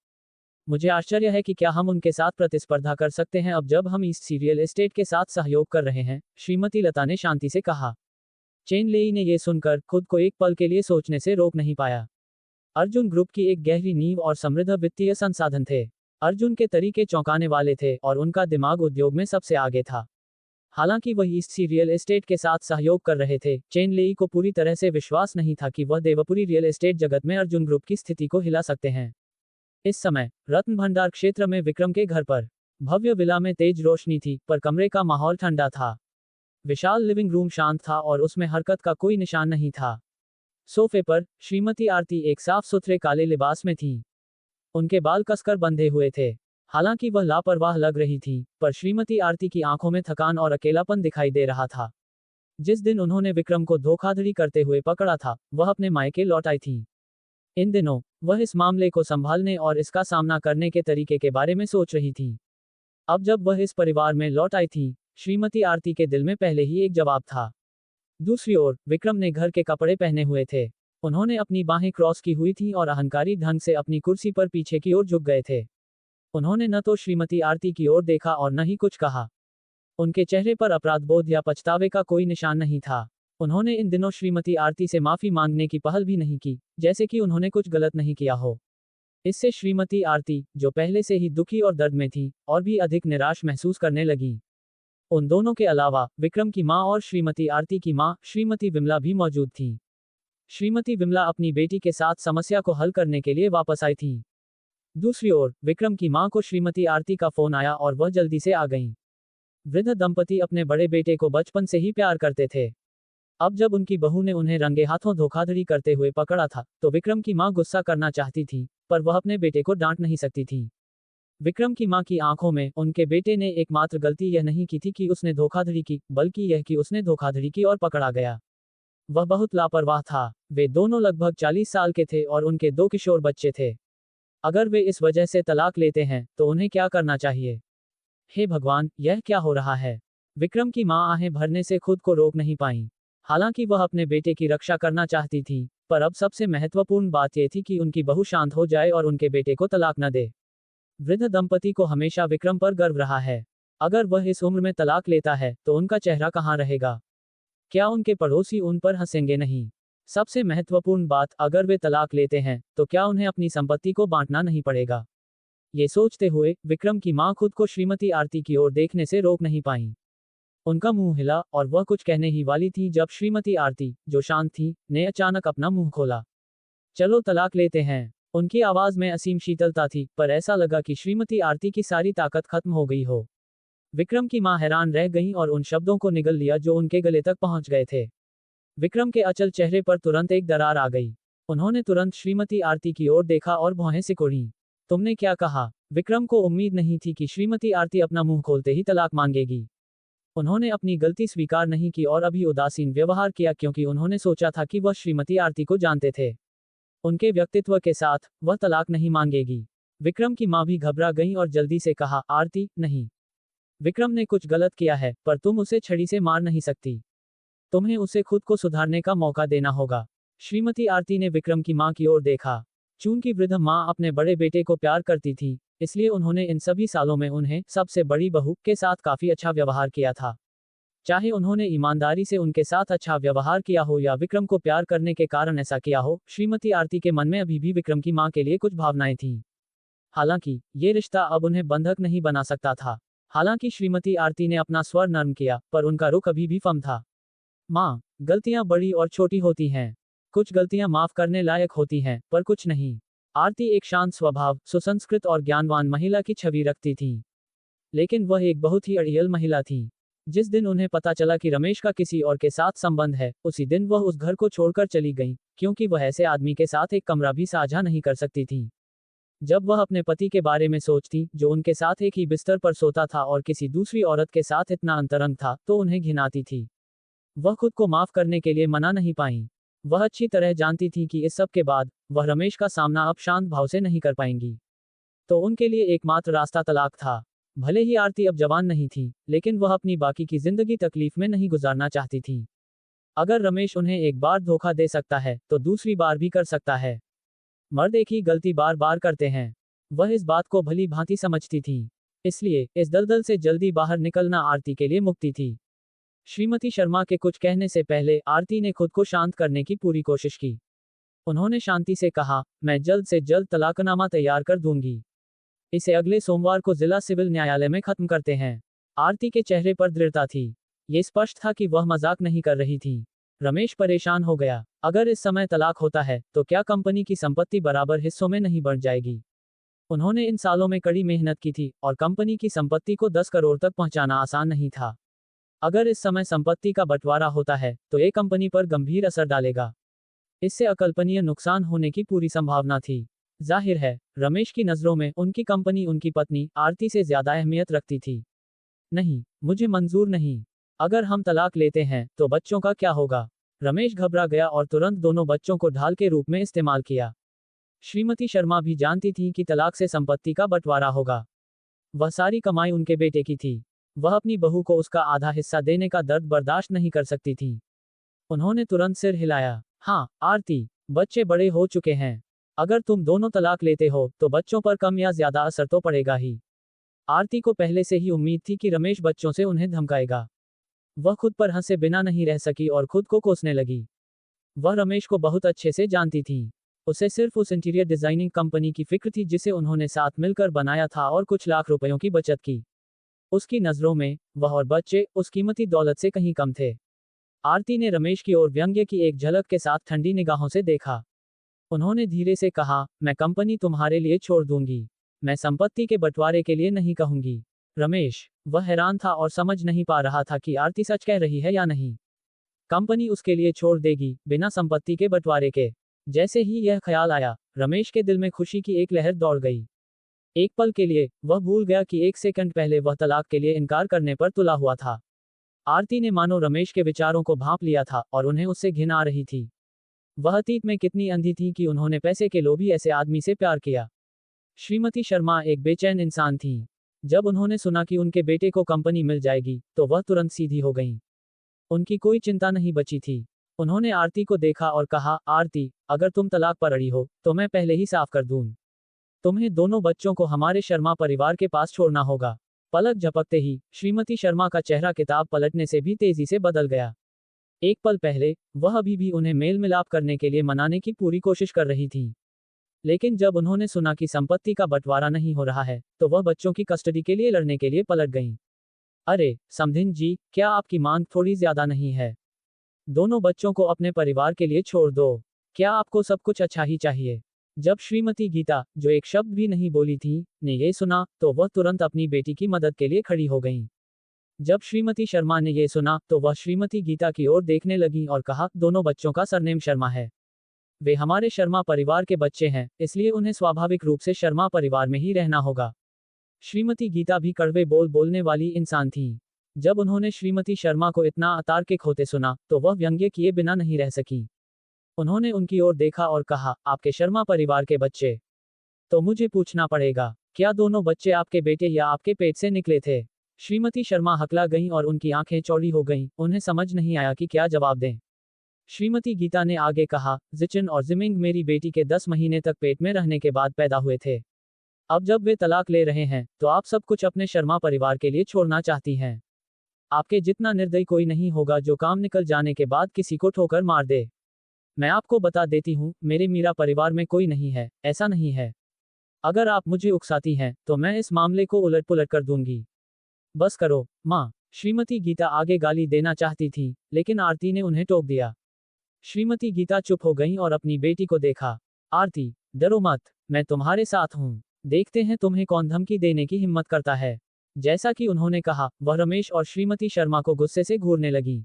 मुझे आश्चर्य है कि क्या हम उनके साथ प्रतिस्पर्धा कर सकते हैं अब जब हम ईस्ट सी रियल एस्टेट के साथ सहयोग कर रहे हैं, श्रीमती लता ने शांति से कहा। चेन लेई ने यह सुनकर खुद को एक पल के लिए सोचने से रोक नहीं पाया। अर्जुन ग्रुप की एक गहरी नींव और समृद्ध वित्तीय संसाधन थे। अर्जुन के तरीके चौंकाने वाले थे और उनका दिमाग उद्योग में सबसे आगे था। हालांकि वह ईस्ट सी रियल एस्टेट के साथ सहयोग कर रहे थे, चेन लेई को पूरी तरह से विश्वास नहीं था कि वह देवपुरी रियल एस्टेट जगत में अर्जुन ग्रुप की स्थिति को हिला सकते हैं। इस समय रत्न भंडार क्षेत्र में विक्रम के घर पर भव्य विला में तेज रोशनी थी, पर कमरे का माहौल ठंडा था। विशाल लिविंग रूम शांत था और उसमें हरकत का कोई निशान नहीं था। सोफे पर श्रीमती आरती एक साफ सुथरे काले लिबास में थीं। उनके बाल कसकर बंधे हुए थे। हालांकि वह लापरवाह लग रही थी, पर श्रीमती आरती की आंखों में थकान और अकेलापन दिखाई दे रहा था। जिस दिन उन्होंने विक्रम को धोखाधड़ी करते हुए पकड़ा था, वह अपने मायके लौट आई थी। इन दिनों वह इस मामले को संभालने और इसका सामना करने के तरीके के बारे में सोच रही थी। अब जब वह इस परिवार में लौट आई थी, श्रीमती आरती के दिल में पहले ही एक जवाब था। दूसरी ओर विक्रम ने घर के कपड़े पहने हुए थे। उन्होंने अपनी बाहें क्रॉस की हुई थीं और अहंकारी ढंग से अपनी कुर्सी पर पीछे की ओर झुक गए थे। उन्होंने न तो श्रीमती आरती की ओर देखा और न ही कुछ कहा। उनके चेहरे पर अपराधबोध या पछतावे का कोई निशान नहीं था। उन्होंने इन दिनों श्रीमती आरती से माफी मांगने की पहल भी नहीं की, जैसे कि उन्होंने कुछ गलत नहीं किया हो। इससे श्रीमती आरती, जो पहले से ही दुखी और दर्द में थी, और भी अधिक निराश महसूस करने लगी। उन दोनों के अलावा विक्रम की मां और श्रीमती आरती की मां, श्रीमती विमला भी मौजूद थीं। श्रीमती विमला अपनी बेटी के साथ समस्या को हल करने के लिए वापस आई थीं। दूसरी ओर विक्रम की मां को श्रीमती आरती का फोन आया और वह जल्दी से आ गईं। वृद्ध दंपति अपने बड़े बेटे को बचपन से ही प्यार करते थे। अब जब उनकी बहू ने उन्हें रंगे हाथों धोखाधड़ी करते हुए पकड़ा था, तो विक्रम की मां गुस्सा करना चाहती थी, पर वह अपने बेटे को डांट नहीं सकती थी। विक्रम की मां की आंखों में उनके बेटे ने एकमात्र गलती यह नहीं की थी कि उसने धोखाधड़ी की, बल्कि यह कि उसने धोखाधड़ी की और पकड़ा गया। वह बहुत लापरवाह था। वे दोनों लगभग 40 साल के थे और उनके 2 किशोर बच्चे थे। अगर वे इस वजह से तलाक लेते हैं तो उन्हें क्या करना चाहिए? हे भगवान, यह क्या हो रहा है? विक्रम की मां आहें भरने से खुद को रोक नहीं पाईं। हालांकि वह अपने बेटे की रक्षा करना चाहती थी, पर अब सबसे महत्वपूर्ण बात यह थी कि उनकी बहू शांत हो जाए और उनके बेटे को तलाक न दे। वृद्ध दंपति को हमेशा विक्रम पर गर्व रहा है। अगर वह इस उम्र में तलाक लेता है तो उनका चेहरा कहाँ रहेगा? क्या उनके पड़ोसी उन पर हंसेंगे नहीं? सबसे महत्वपूर्ण बात, अगर वे तलाक लेते हैं तो क्या उन्हें अपनी संपत्ति को बांटना नहीं पड़ेगा? ये सोचते हुए विक्रम की मां खुद को श्रीमती आरती की ओर देखने से रोक नहीं पाई। उनका मुंह हिला और वह कुछ कहने ही वाली थी जब श्रीमती आरती, जो शांत थी, ने अचानक अपना मुंह खोला। चलो तलाक लेते हैं। उनकी आवाज में असीम शीतलता थी, पर ऐसा लगा कि श्रीमती आरती की सारी ताकत खत्म हो गई हो। विक्रम की मां हैरान रह गईं और उन शब्दों को निगल लिया जो उनके गले तक पहुंच गए थे। विक्रम के अचल चेहरे पर तुरंत एक दरार आ गई। उन्होंने तुरंत श्रीमती आरती की ओर देखा और भौहें सिकुड़ी। तुमने क्या कहा? विक्रम को उम्मीद नहीं थी कि श्रीमती आरती अपना मुंह खोलते ही तलाक मांगेगी। उन्होंने अपनी गलती स्वीकार नहीं की और अभी उदासीन व्यवहार किया क्योंकि उन्होंने सोचा था कि वह श्रीमती आरती को जानते थे। उनके व्यक्तित्व के साथ वह तलाक नहीं मांगेगी। विक्रम की मां भी घबरा गई और जल्दी से कहा, आरती, नहीं। विक्रम ने कुछ गलत किया है, पर तुम उसे छड़ी से मार नहीं सकती। तुम्हें उसे खुद को सुधारने का मौका देना होगा। श्रीमती आरती ने विक्रम की मां की ओर देखा। चूंकि वृद्ध मां अपने बड़े बेटे को प्यार करती थी, इसलिए उन्होंने इन सभी सालों में उन्हें सबसे बड़ी बहू के साथ काफी अच्छा व्यवहार किया था। चाहे उन्होंने ईमानदारी से उनके साथ अच्छा व्यवहार किया हो या विक्रम को प्यार करने के कारण ऐसा किया हो, श्रीमती आरती के मन में अभी भी विक्रम की मां के लिए कुछ भावनाएं थीं। हालांकि ये रिश्ता अब उन्हें बंधक नहीं बना सकता था। हालांकि श्रीमती आरती ने अपना स्वर नर्म किया, पर उनका रुख अभी भी फर्म था। मां, गलतियां बड़ी और छोटी होती हैं। कुछ गलतियां माफ करने लायक होती हैं, पर कुछ नहीं। आरती एक शांत स्वभाव, सुसंस्कृत और ज्ञानवान महिला की छवि रखती थी। लेकिन वह एक बहुत ही अड़ियल महिला थी। जिस दिन उन्हें पता चला कि रमेश का किसी और के साथ संबंध है, उसी दिन वह उस घर को छोड़कर चली गई, क्योंकि वह ऐसे आदमी के साथ एक कमरा भी साझा नहीं कर सकती थी। जब वह अपने पति के बारे में सोचती, जो उनके साथ एक ही बिस्तर पर सोता था और किसी दूसरी औरत के साथ इतना अंतरंग था, तो उन्हें घिन आती थी। वह खुद को माफ करने के लिए मना नहीं पाई। वह अच्छी तरह जानती थी कि इस सब के बाद वह रमेश का सामना अब शांत भाव से नहीं कर पाएंगी। तो उनके लिए एकमात्र रास्ता तलाक था। भले ही आरती अब जवान नहीं थी, लेकिन वह अपनी बाकी की जिंदगी तकलीफ में नहीं गुजारना चाहती थी। अगर रमेश उन्हें एक बार धोखा दे सकता है, तो दूसरी बार भी कर सकता है। मर्द एक ही गलती बार बार करते हैं। वह इस बात को भली भांति समझती थी। इसलिए इस दलदल से जल्दी बाहर निकलना आरती के लिए मुक्ति थी। श्रीमती शर्मा के कुछ कहने से पहले आरती ने खुद को शांत करने की पूरी कोशिश की। उन्होंने शांति से कहा, मैं जल्द से जल्द तलाकनामा तैयार कर दूंगी। इसे अगले सोमवार को जिला सिविल न्यायालय में खत्म करते हैं। आरती के चेहरे पर दृढ़ता थी। ये स्पष्ट था कि वह मजाक नहीं कर रही थी। रमेश परेशान हो गया। अगर इस समय तलाक होता है, तो क्या कंपनी की संपत्ति बराबर हिस्सों में नहीं बंट जाएगी? उन्होंने इन सालों में कड़ी मेहनत की थी और कंपनी की संपत्ति को 10 करोड़ तक पहुंचाना आसान नहीं था। अगर इस समय संपत्ति का बंटवारा होता है, तो ये कंपनी पर गंभीर असर डालेगा। इससे अकल्पनीय नुकसान होने की पूरी संभावना थी। जाहिर है, रमेश की नजरों में उनकी कंपनी उनकी पत्नी आरती से ज्यादा अहमियत रखती थी। नहीं, मुझे मंजूर नहीं। अगर हम तलाक लेते हैं, तो बच्चों का क्या होगा? रमेश घबरा गया और तुरंत दोनों बच्चों को ढाल के रूप में इस्तेमाल किया। श्रीमती शर्मा भी जानती थी कि तलाक से संपत्ति का बंटवारा होगा। वह सारी कमाई उनके बेटे की थी। वह अपनी बहू को उसका आधा हिस्सा देने का दर्द बर्दाश्त नहीं कर सकती थी। उन्होंने तुरंत सिर हिलाया। हाँ, आरती, बच्चे बड़े हो चुके हैं। अगर तुम दोनों तलाक लेते हो, तो बच्चों पर कम या ज्यादा असर तो पड़ेगा ही। आरती को पहले से ही उम्मीद थी कि रमेश बच्चों से उन्हें धमकाएगा। वह खुद पर हंसे बिना नहीं रह सकी और खुद को कोसने लगी। वह रमेश को बहुत अच्छे से जानती थी। उसे सिर्फ उस इंटीरियर डिजाइनिंग कंपनी की फिक्र थी जिसे उन्होंने साथ मिलकर बनाया था और कुछ लाख रुपयों की बचत की। उसकी नजरों में वह और बच्चे उस कीमती दौलत से कहीं कम थे। आरती ने रमेश की ओर व्यंग्य की एक झलक के साथ ठंडी निगाहों से देखा। उन्होंने धीरे से कहा, मैं कंपनी तुम्हारे लिए छोड़ दूंगी। मैं संपत्ति के बंटवारे के लिए नहीं कहूंगी। रमेश, वह हैरान था और समझ नहीं पा रहा था कि आरती सच कह रही है या नहीं। कंपनी उसके लिए छोड़ देगी, बिना संपत्ति के बंटवारे के। जैसे ही यह ख्याल आया, रमेश के दिल में खुशी की एक लहर दौड़ गई। एक पल के लिए वह भूल गया कि एक सेकंड पहले वह तलाक के लिए इनकार करने पर तुला हुआ था। आरती ने मानो रमेश के विचारों को भांप लिया था और उन्हें उससे घिन आ रही थी। वह अतीत में कितनी अंधी थी कि उन्होंने पैसे के लोभी ऐसे आदमी से प्यार किया। श्रीमती शर्मा एक बेचैन इंसान थी। जब उन्होंने सुना कि उनके बेटे को कंपनी मिल जाएगी तो वह तुरंत सीधी हो गईं। उनकी कोई चिंता नहीं बची थी। उन्होंने आरती को देखा और कहा, आरती, अगर तुम तलाक पर अड़ी हो तो मैं पहले ही साफ कर दूं। तुम्हें दोनों बच्चों को हमारे शर्मा परिवार के पास छोड़ना होगा। पलक झपकते ही श्रीमती शर्मा का चेहरा किताब पलटने से भी तेजी से बदल गया। एक पल पहले वह अभी भी उन्हें मेल मिलाप करने के लिए मनाने की पूरी कोशिश कर रही थी, लेकिन जब उन्होंने सुना कि संपत्ति का बंटवारा नहीं हो रहा है तो वह बच्चों की कस्टडी के लिए लड़ने के लिए पलट गईं। अरे समधिन जी, क्या आपकी मांग थोड़ी ज्यादा नहीं है? दोनों बच्चों को अपने परिवार के लिए छोड़ दो। क्या आपको सब कुछ अच्छा ही चाहिए? जब श्रीमती गीता, जो एक शब्द भी नहीं बोली थी, ने ये सुना तो वह तुरंत अपनी बेटी की मदद के लिए खड़ी हो गईं। जब श्रीमती शर्मा ने ये सुना तो वह श्रीमती गीता की ओर देखने लगी और कहा, दोनों बच्चों का सरनेम शर्मा है। वे हमारे शर्मा परिवार के बच्चे हैं, इसलिए उन्हें स्वाभाविक रूप से शर्मा परिवार में ही रहना होगा। श्रीमती गीता भी कड़वे बोल बोलने वाली इंसान थी। जब उन्होंने श्रीमती शर्मा को इतना अतार्किक होते सुना तो वह व्यंग्य किए बिना नहीं रह सकी। उन्होंने उनकी ओर देखा और कहा, आपके शर्मा परिवार के बच्चे? तो मुझे पूछना पड़ेगा, क्या दोनों बच्चे आपके बेटे या आपके पेट से निकले थे? श्रीमती शर्मा हकला गईं और उनकी आंखें चौड़ी हो गईं। उन्हें समझ नहीं आया कि क्या जवाब दें। श्रीमती गीता ने आगे कहा, जिचिन और जिमिंग मेरी बेटी के 10 महीने तक पेट में रहने के बाद पैदा हुए थे। अब जब वे तलाक ले रहे हैं तो आप सब कुछ अपने शर्मा परिवार के लिए छोड़ना चाहती हैं। आपके जितना निर्दयी कोई नहीं होगा जो काम निकल जाने के बाद किसी को ठोकर मार दे। मैं आपको बता देती हूँ, मेरे मीरा परिवार में कोई नहीं है, ऐसा नहीं है। अगर आप मुझे उकसाती हैं तो मैं इस मामले को उलट पुलट कर दूंगी। बस करो, माँ। श्रीमती गीता आगे गाली देना चाहती थी, लेकिन आरती ने उन्हें टोक दिया। श्रीमती गीता चुप हो गईं और अपनी बेटी को देखा। आरती, डरो मत, मैं तुम्हारे साथ हूँ। देखते हैं तुम्हें कौन धमकी देने की हिम्मत करता है। जैसा कि उन्होंने कहा, वह रमेश और श्रीमती शर्मा को गुस्से से घूरने लगी।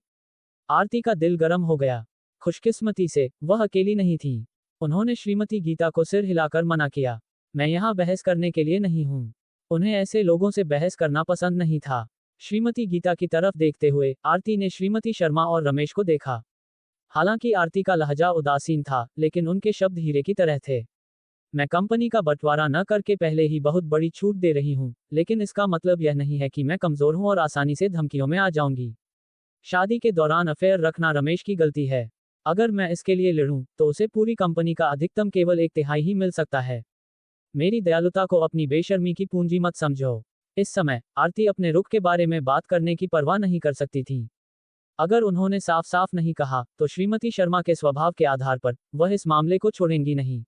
आरती का दिल गर्म हो गया। खुशकिस्मती से वह अकेली नहीं थी। उन्होंने श्रीमती गीता को सिर हिलाकर मना किया, मैं यहाँ बहस करने के लिए नहीं हूँ। उन्हें ऐसे लोगों से बहस करना पसंद नहीं था। श्रीमती गीता की तरफ देखते हुए आरती ने श्रीमती शर्मा और रमेश को देखा। हालांकि आरती का लहजा उदासीन था, लेकिन उनके शब्द हीरे की तरह थे। मैं कंपनी का बंटवारा न करके पहले ही बहुत बड़ी छूट दे रही हूँ, लेकिन इसका मतलब यह नहीं है कि मैं कमजोर हूँ और आसानी से धमकियों में आ जाऊंगी। शादी के दौरान अफेयर रखना रमेश की गलती है। अगर मैं इसके लिए लड़ूं तो उसे पूरी कंपनी का अधिकतम केवल 1/3 ही मिल सकता है। मेरी दयालुता को अपनी बेशर्मी की पूंजी मत समझो। इस समय आरती अपने रुख के बारे में बात करने की परवाह नहीं कर सकती थी। अगर उन्होंने साफ साफ नहीं कहा तो श्रीमती शर्मा के स्वभाव के आधार पर वह इस मामले को छोड़ेंगी नहीं।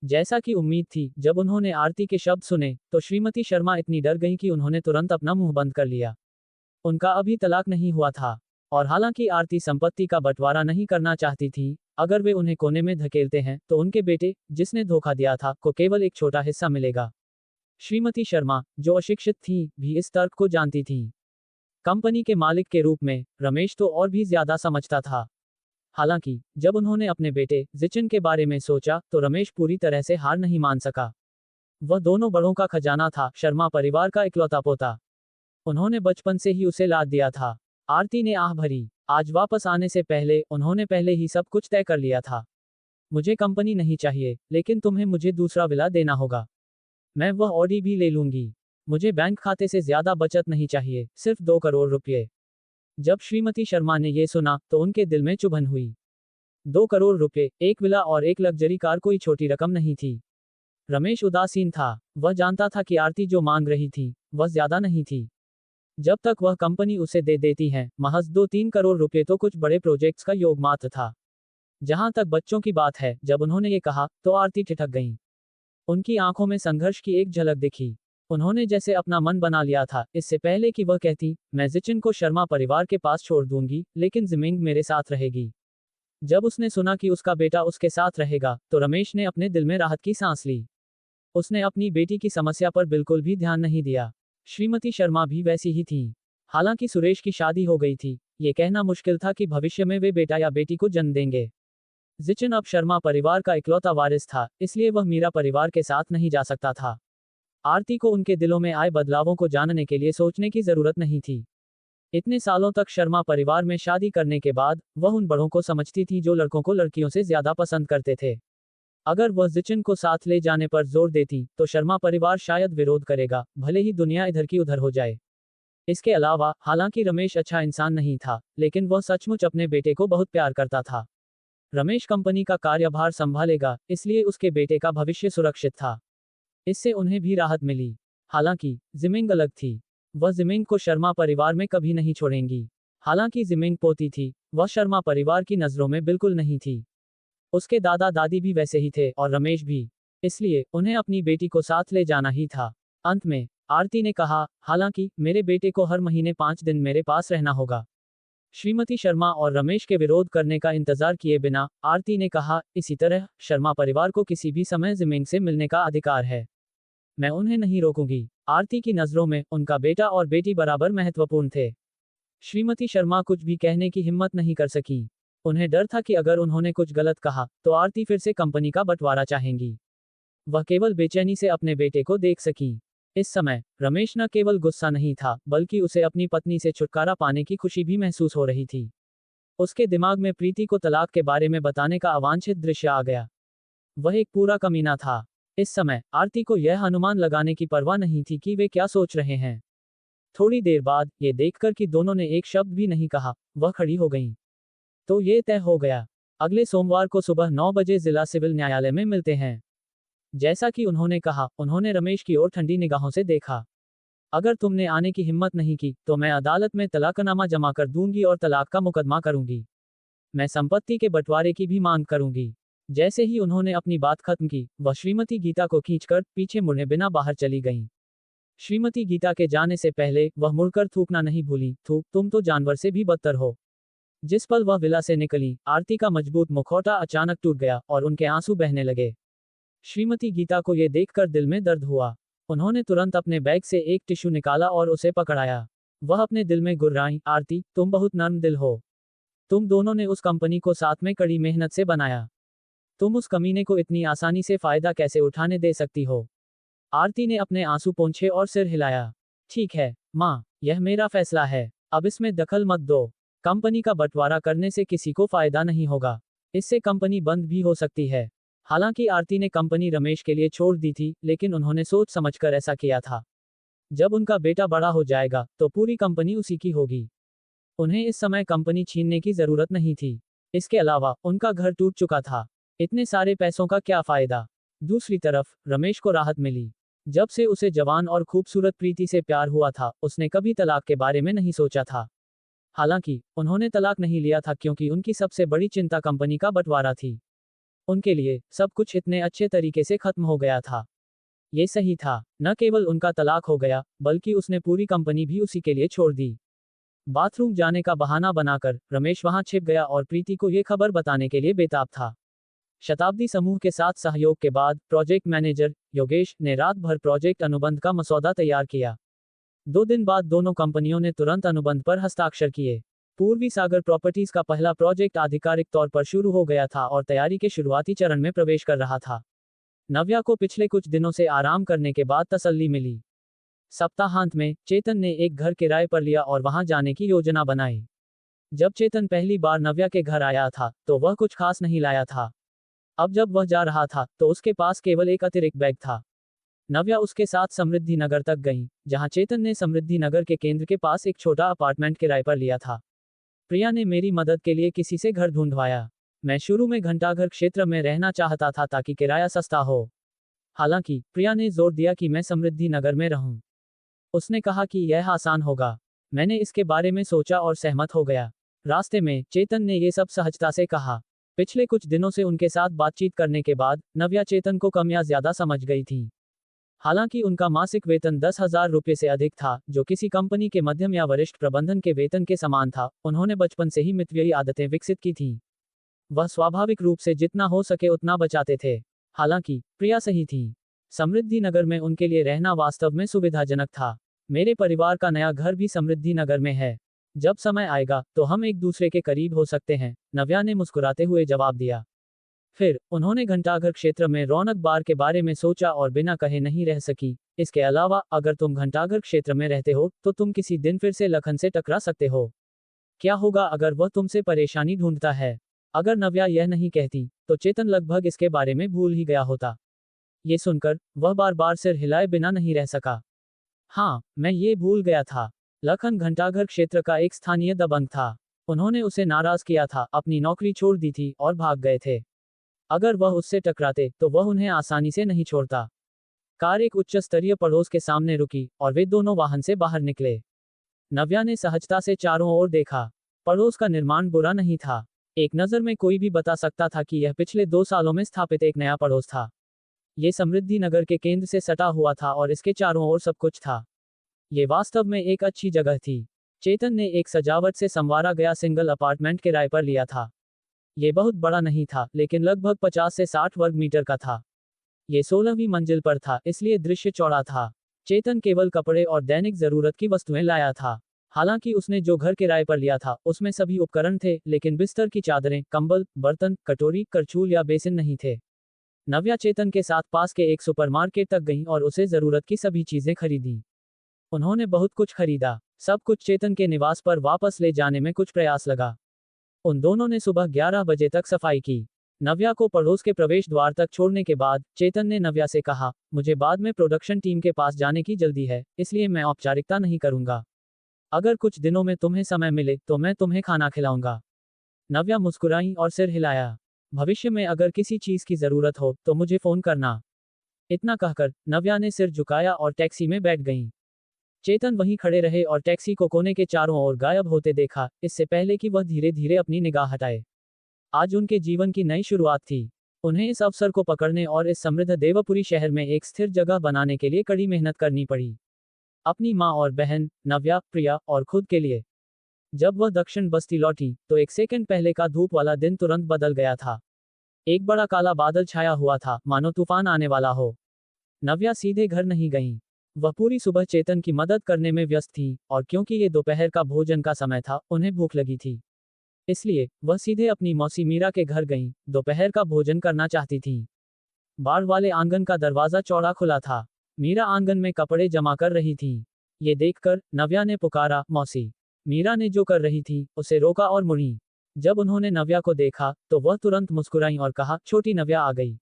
जैसा कि उम्मीद थी, जब उन्होंने आरती के शब्द सुने तो श्रीमती शर्मा इतनी डर गईं कि उन्होंने तुरंत अपना मुंह बंद कर लिया। उनका अभी तलाक नहीं हुआ था, और हालांकि आरती संपत्ति का बंटवारा नहीं करना चाहती थी, अगर वे उन्हें कोने में धकेलते हैं तो उनके बेटे, जिसने धोखा दिया था, को केवल एक छोटा हिस्सा मिलेगा। श्रीमती शर्मा, जो अशिक्षित थी, भी इस तर्क को जानती थी। कंपनी के मालिक के रूप में रमेश तो और भी ज्यादा समझता था। हालांकि जब उन्होंने अपने बेटे जिचिन के बारे में सोचा तो रमेश पूरी तरह से हार नहीं मान सका। वह दोनों बड़ों का खजाना था, शर्मा परिवार का इकलौता पोता। उन्होंने बचपन से ही उसे लाद दिया था। आरती ने आह भरी। आज वापस आने से पहले उन्होंने पहले ही सब कुछ तय कर लिया था। मुझे कंपनी नहीं चाहिए, लेकिन तुम्हें मुझे दूसरा विला देना होगा। मैं वह ऑडी भी ले लूंगी। मुझे बैंक खाते से ज्यादा बचत नहीं चाहिए, सिर्फ 2 करोड़ रुपये। जब श्रीमती शर्मा ने यह सुना तो उनके दिल में चुभन हुई। 2 करोड़ रुपये, एक विला और एक लग्जरी कार कोई छोटी रकम नहीं थी। रमेश उदासीन था। वह जानता था कि आरती जो मांग रही थी वह ज्यादा नहीं थी। जब तक वह कंपनी उसे दे देती है, महज 2-3 करोड़ रुपए तो कुछ बड़े प्रोजेक्ट्स का योग मात्र था। जहां तक बच्चों की बात है, जब उन्होंने ये कहा तो आरती ठिठक गईं। उनकी आंखों में संघर्ष की एक झलक दिखी। उन्होंने जैसे अपना मन बना लिया था, इससे पहले कि वह कहती, मैं जिचिन को शर्मा परिवार के पास छोड़ दूंगी, लेकिन जिमिंग मेरे साथ रहेगी। जब उसने सुना कि उसका बेटा उसके साथ रहेगा तो रमेश ने अपने दिल में राहत की सांस ली। उसने अपनी बेटी की समस्या पर बिल्कुल भी ध्यान नहीं दिया। श्रीमती शर्मा भी वैसी ही थी। हालांकि सुरेश की शादी हो गई थी, ये कहना मुश्किल था कि भविष्य में वे बेटा या बेटी को जन्म देंगे। जिचिन अब शर्मा परिवार का इकलौता वारिस था, इसलिए वह मीरा परिवार के साथ नहीं जा सकता था। आरती को उनके दिलों में आए बदलावों को जानने के लिए सोचने की जरूरत नहीं थी। इतने सालों तक शर्मा परिवार में शादी करने के बाद वह उन बड़ों को समझती थी जो लड़कों को लड़कियों से ज्यादा पसंद करते थे। अगर वह जिचिन को साथ ले जाने पर जोर देती तो शर्मा परिवार शायद विरोध करेगा, भले ही दुनिया इधर की उधर हो जाए। इसके अलावा हालांकि रमेश अच्छा इंसान नहीं था, लेकिन वह सचमुच अपने बेटे को बहुत प्यार करता था। रमेश कंपनी का कार्यभार संभालेगा, इसलिए उसके बेटे का भविष्य सुरक्षित था। इससे उन्हें भी राहत मिली। हालांकि जिमिंग अलग थी। वह जिमिंग को शर्मा परिवार में कभी नहीं छोड़ेंगी। हालांकि जिमिंग पोती थी, वह शर्मा परिवार की नजरों में बिल्कुल नहीं थी। उसके दादा दादी भी वैसे ही थे और रमेश भी, इसलिए उन्हें अपनी बेटी को साथ ले जाना ही था। अंत में आरती ने कहा, हालांकि मेरे बेटे को हर महीने 5 दिन मेरे पास रहना होगा। श्रीमती शर्मा और रमेश के विरोध करने का इंतजार किए बिना आरती ने कहा, इसी तरह शर्मा परिवार को किसी भी समय जिमिंग से मिलने का अधिकार है। मैं उन्हें नहीं रोकूंगी। आरती की नजरों में उनका बेटा और बेटी बराबर महत्वपूर्ण थे। श्रीमती शर्मा कुछ भी कहने की हिम्मत नहीं कर सकी। उन्हें डर था कि अगर उन्होंने कुछ गलत कहा तो आरती फिर से कंपनी का बंटवारा चाहेंगी। वह केवल बेचैनी से अपने बेटे को देख सकी। इस समय रमेश न केवल गुस्सा नहीं था, बल्कि उसे अपनी पत्नी से छुटकारा पाने की खुशी भी महसूस हो रही थी। उसके दिमाग में प्रीति को तलाक के बारे में बताने का अवांछित दृश्य आ गया। वह एक पूरा कमीना था। इस समय आरती को यह अनुमान लगाने की परवाह नहीं थी कि वे क्या सोच रहे हैं। थोड़ी देर बाद ये देखकर कि दोनों ने एक शब्द भी नहीं कहा, वह खड़ी हो गईं। तो ये तय हो गया, अगले सोमवार को सुबह 9 बजे जिला सिविल न्यायालय में मिलते हैं। जैसा कि उन्होंने कहा, उन्होंने रमेश की ओर ठंडी निगाहों से देखा। अगर तुमने आने की हिम्मत नहीं की तो मैं अदालत में तलाकनामा जमा कर दूंगी और तलाक का मुकदमा करूंगी। मैं संपत्ति के बंटवारे की भी मांग करूंगी। जैसे ही उन्होंने अपनी बात खत्म की, वह श्रीमती गीता को खींचकर पीछे मुड़े बिना बाहर चली गईं। श्रीमती गीता के जाने से पहले वह मुड़कर थूकना नहीं भूली, थू, तुम तो जानवर से भी बदतर हो। जिस पल वह विला से निकली, आरती का मजबूत मुखौटा अचानक टूट गया और उनके आंसू बहने लगे। श्रीमती गीता को यह देखकर दिल में दर्द हुआ। उन्होंने तुरंत अपने बैग से एक टिश्यू निकाला और उसे पकड़ाया। वह अपने दिल में गुर्राई, आरती, तुम बहुत नर्म दिल हो। तुम दोनों ने उस कंपनी को साथ में कड़ी मेहनत से बनाया। तुम उस कमीने को इतनी आसानी से फायदा कैसे उठाने दे सकती हो? आरती ने अपने आंसू पोंछे और सिर हिलाया। ठीक है माँ, यह मेरा फैसला है, अब इसमें दखल मत दो। कंपनी का बंटवारा करने से किसी को फायदा नहीं होगा। इससे कंपनी बंद भी हो सकती है। हालांकि आरती ने कंपनी रमेश के लिए छोड़ दी थी, लेकिन उन्होंने सोच समझकर ऐसा किया था। जब उनका बेटा बड़ा हो जाएगा तो पूरी कंपनी उसी की होगी। उन्हें इस समय कंपनी छीनने की जरूरत नहीं थी। इसके अलावा उनका घर टूट चुका था। इतने सारे पैसों का क्या फायदा? दूसरी तरफ रमेश को राहत मिली। जब से उसे जवान और खूबसूरत प्रीति से प्यार हुआ था, उसने कभी तलाक के बारे में नहीं सोचा था। हालांकि उन्होंने तलाक नहीं लिया था क्योंकि उनकी सबसे बड़ी चिंता कंपनी का बंटवारा थी। उनके लिए सब कुछ इतने अच्छे तरीके से खत्म हो गया था। ये सही था। न केवल उनका तलाक हो गया, बल्कि उसने पूरी कंपनी भी उसी के लिए छोड़ दी। बाथरूम जाने का बहाना बनाकर रमेश वहां छिप गया और प्रीति को ये खबर बताने के लिए बेताब था। शताब्दी समूह के साथ सहयोग के बाद प्रोजेक्ट मैनेजर योगेश ने रात भर प्रोजेक्ट अनुबंध का मसौदा तैयार किया। 2 दिन बाद दोनों कंपनियों ने तुरंत अनुबंध पर हस्ताक्षर किए। पूर्वी सागर प्रॉपर्टीज का पहला प्रोजेक्ट आधिकारिक तौर पर शुरू हो गया था और तैयारी के शुरुआती चरण में प्रवेश कर रहा था। नव्या को पिछले कुछ दिनों से आराम करने के बाद तसल्ली मिली। सप्ताहांत में चेतन ने एक घर किराए पर लिया और वहां जाने की योजना बनाई। जब चेतन पहली बार नव्या के घर आया था तो वह कुछ खास नहीं लाया था। अब जब वह जा रहा था तो उसके पास केवल एक अतिरिक्त बैग था। नव्या उसके साथ समृद्धि नगर तक गई, जहां चेतन ने समृद्धि नगर के केंद्र के पास एक छोटा अपार्टमेंट किराए पर लिया था। प्रिया ने मेरी मदद के लिए किसी से घर ढूंढवाया। मैं शुरू में घंटाघर क्षेत्र में रहना चाहता था ताकि किराया सस्ता हो। हालांकि प्रिया ने जोर दिया कि मैं समृद्धि नगर में रहूं। उसने कहा कि यह आसान होगा। मैंने इसके बारे में सोचा और सहमत हो गया। रास्ते में चेतन ने ये सब सहजता से कहा। पिछले कुछ दिनों से उनके साथ बातचीत करने के बाद नव्या चेतन को कम या ज्यादा समझ गई थी। हालांकि उनका मासिक वेतन 10,000 रुपये से अधिक था, जो किसी कंपनी के मध्यम या वरिष्ठ प्रबंधन के वेतन के समान था। उन्होंने बचपन से ही मितव्ययी आदतें विकसित की थीं। वह स्वाभाविक रूप से जितना हो सके उतना बचाते थे। हालांकि प्रिया सही थी। समृद्धि नगर में उनके लिए रहना वास्तव में सुविधाजनक था। मेरे परिवार का नया घर भी समृद्धि नगर में है। जब समय आएगा तो हम एक दूसरे के करीब हो सकते हैं, नव्या ने मुस्कुराते हुए जवाब दिया। फिर उन्होंने घंटाघर क्षेत्र में रौनक बार के बारे में सोचा और बिना कहे नहीं रह सकी। इसके अलावा अगर तुम घंटाघर क्षेत्र में रहते हो तो तुम किसी दिन फिर से लखन से टकरा सकते हो। क्या होगा अगर वह तुमसे परेशानी ढूंढता है? अगर नव्या यह नहीं कहती तो चेतन लगभग इसके बारे में भूल ही गया होता। ये सुनकर वह बार बार सिर हिलाए बिना नहीं रह सका। हाँ, मैं ये भूल गया था। लखन घंटाघर क्षेत्र का एक स्थानीय दबंग था। उन्होंने उसे नाराज किया था, अपनी नौकरी छोड़ दी थी और भाग गए थे। अगर वह उससे टकराते तो वह उन्हें आसानी से नहीं छोड़ता। कार एक उच्च स्तरीय पड़ोस के सामने रुकी और वे दोनों वाहन से बाहर निकले। नव्या ने सहजता से चारों ओर देखा। पड़ोस का निर्माण बुरा नहीं था। एक नज़र में कोई भी बता सकता था कि यह पिछले 2 सालों में स्थापित एक नया पड़ोस था। ये समृद्धि नगर के केंद्र से सटा हुआ था और इसके चारों ओर सब कुछ था। ये वास्तव में एक अच्छी जगह थी। चेतन ने एक सजावट से संवारा गया सिंगल अपार्टमेंट किराए पर लिया था। ये बहुत बड़ा नहीं था, लेकिन लगभग 50 से 60 वर्ग मीटर का था। ये 16वीं मंजिल पर था, इसलिए दृश्य चौड़ा था। चेतन केवल कपड़े और दैनिक जरूरत की वस्तुएं लाया था। हालांकि उसने जो घर किराए पर लिया था उसमें सभी उपकरण थे, लेकिन बिस्तर की चादरें, कंबल, बर्तन, कटोरी, करछूल या बेसिन नहीं थे। नव्या चेतन के साथ पास के एक सुपरमार्केट तक गईं और उसे जरूरत की सभी चीजें खरीदी। उन्होंने बहुत कुछ खरीदा। सब कुछ चेतन के निवास पर वापस ले जाने में कुछ प्रयास लगा। उन दोनों ने सुबह 11 बजे तक सफाई की। नव्या को पड़ोस के प्रवेश द्वार तक छोड़ने के बाद चेतन ने नव्या से कहा, मुझे बाद में प्रोडक्शन टीम के पास जाने की जल्दी है, इसलिए मैं औपचारिकता नहीं करूंगा। अगर कुछ दिनों में तुम्हें समय मिले तो मैं तुम्हें खाना खिलाऊंगा। नव्या मुस्कुराई और सिर हिलाया। भविष्य में अगर किसी चीज की जरूरत हो तो मुझे फोन करना। इतना कहकर नव्या ने सिर झुकाया और टैक्सी में बैठ गई। चेतन वहीं खड़े रहे और टैक्सी को कोने के चारों ओर गायब होते देखा, इससे पहले कि वह धीरे धीरे अपनी निगाह हटाए। आज उनके जीवन की नई शुरुआत थी। उन्हें इस अवसर को पकड़ने और इस समृद्ध देवपुरी शहर में एक स्थिर जगह बनाने के लिए कड़ी मेहनत करनी पड़ी। अपनी माँ और बहन, नव्या, प्रिया और खुद के लिए। जब वह दक्षिण बस्ती लौटी तो एक सेकंड पहले का धूप वाला दिन तुरंत बदल गया था। एक बड़ा काला बादल छाया हुआ था, मानो तूफान आने वाला हो। नव्या सीधे घर नहीं गईं। वह पूरी सुबह चेतन की मदद करने में व्यस्त थी, और क्योंकि ये दोपहर का भोजन का समय था, उन्हें भूख लगी थी। इसलिए वह सीधे अपनी मौसी मीरा के घर गईं, दोपहर का भोजन करना चाहती थीं। बाढ़ वाले आंगन का दरवाजा चौड़ा खुला था। मीरा आंगन में कपड़े जमा कर रही थीं। ये देखकर नव्या ने पुकारा, मौसी। मीरा ने जो कर रही थी उसे रोका और मुड़ी। जब उन्होंने नव्या को देखा तो वह तुरंत मुस्कुराई और कहा, छोटी नव्या आ गई।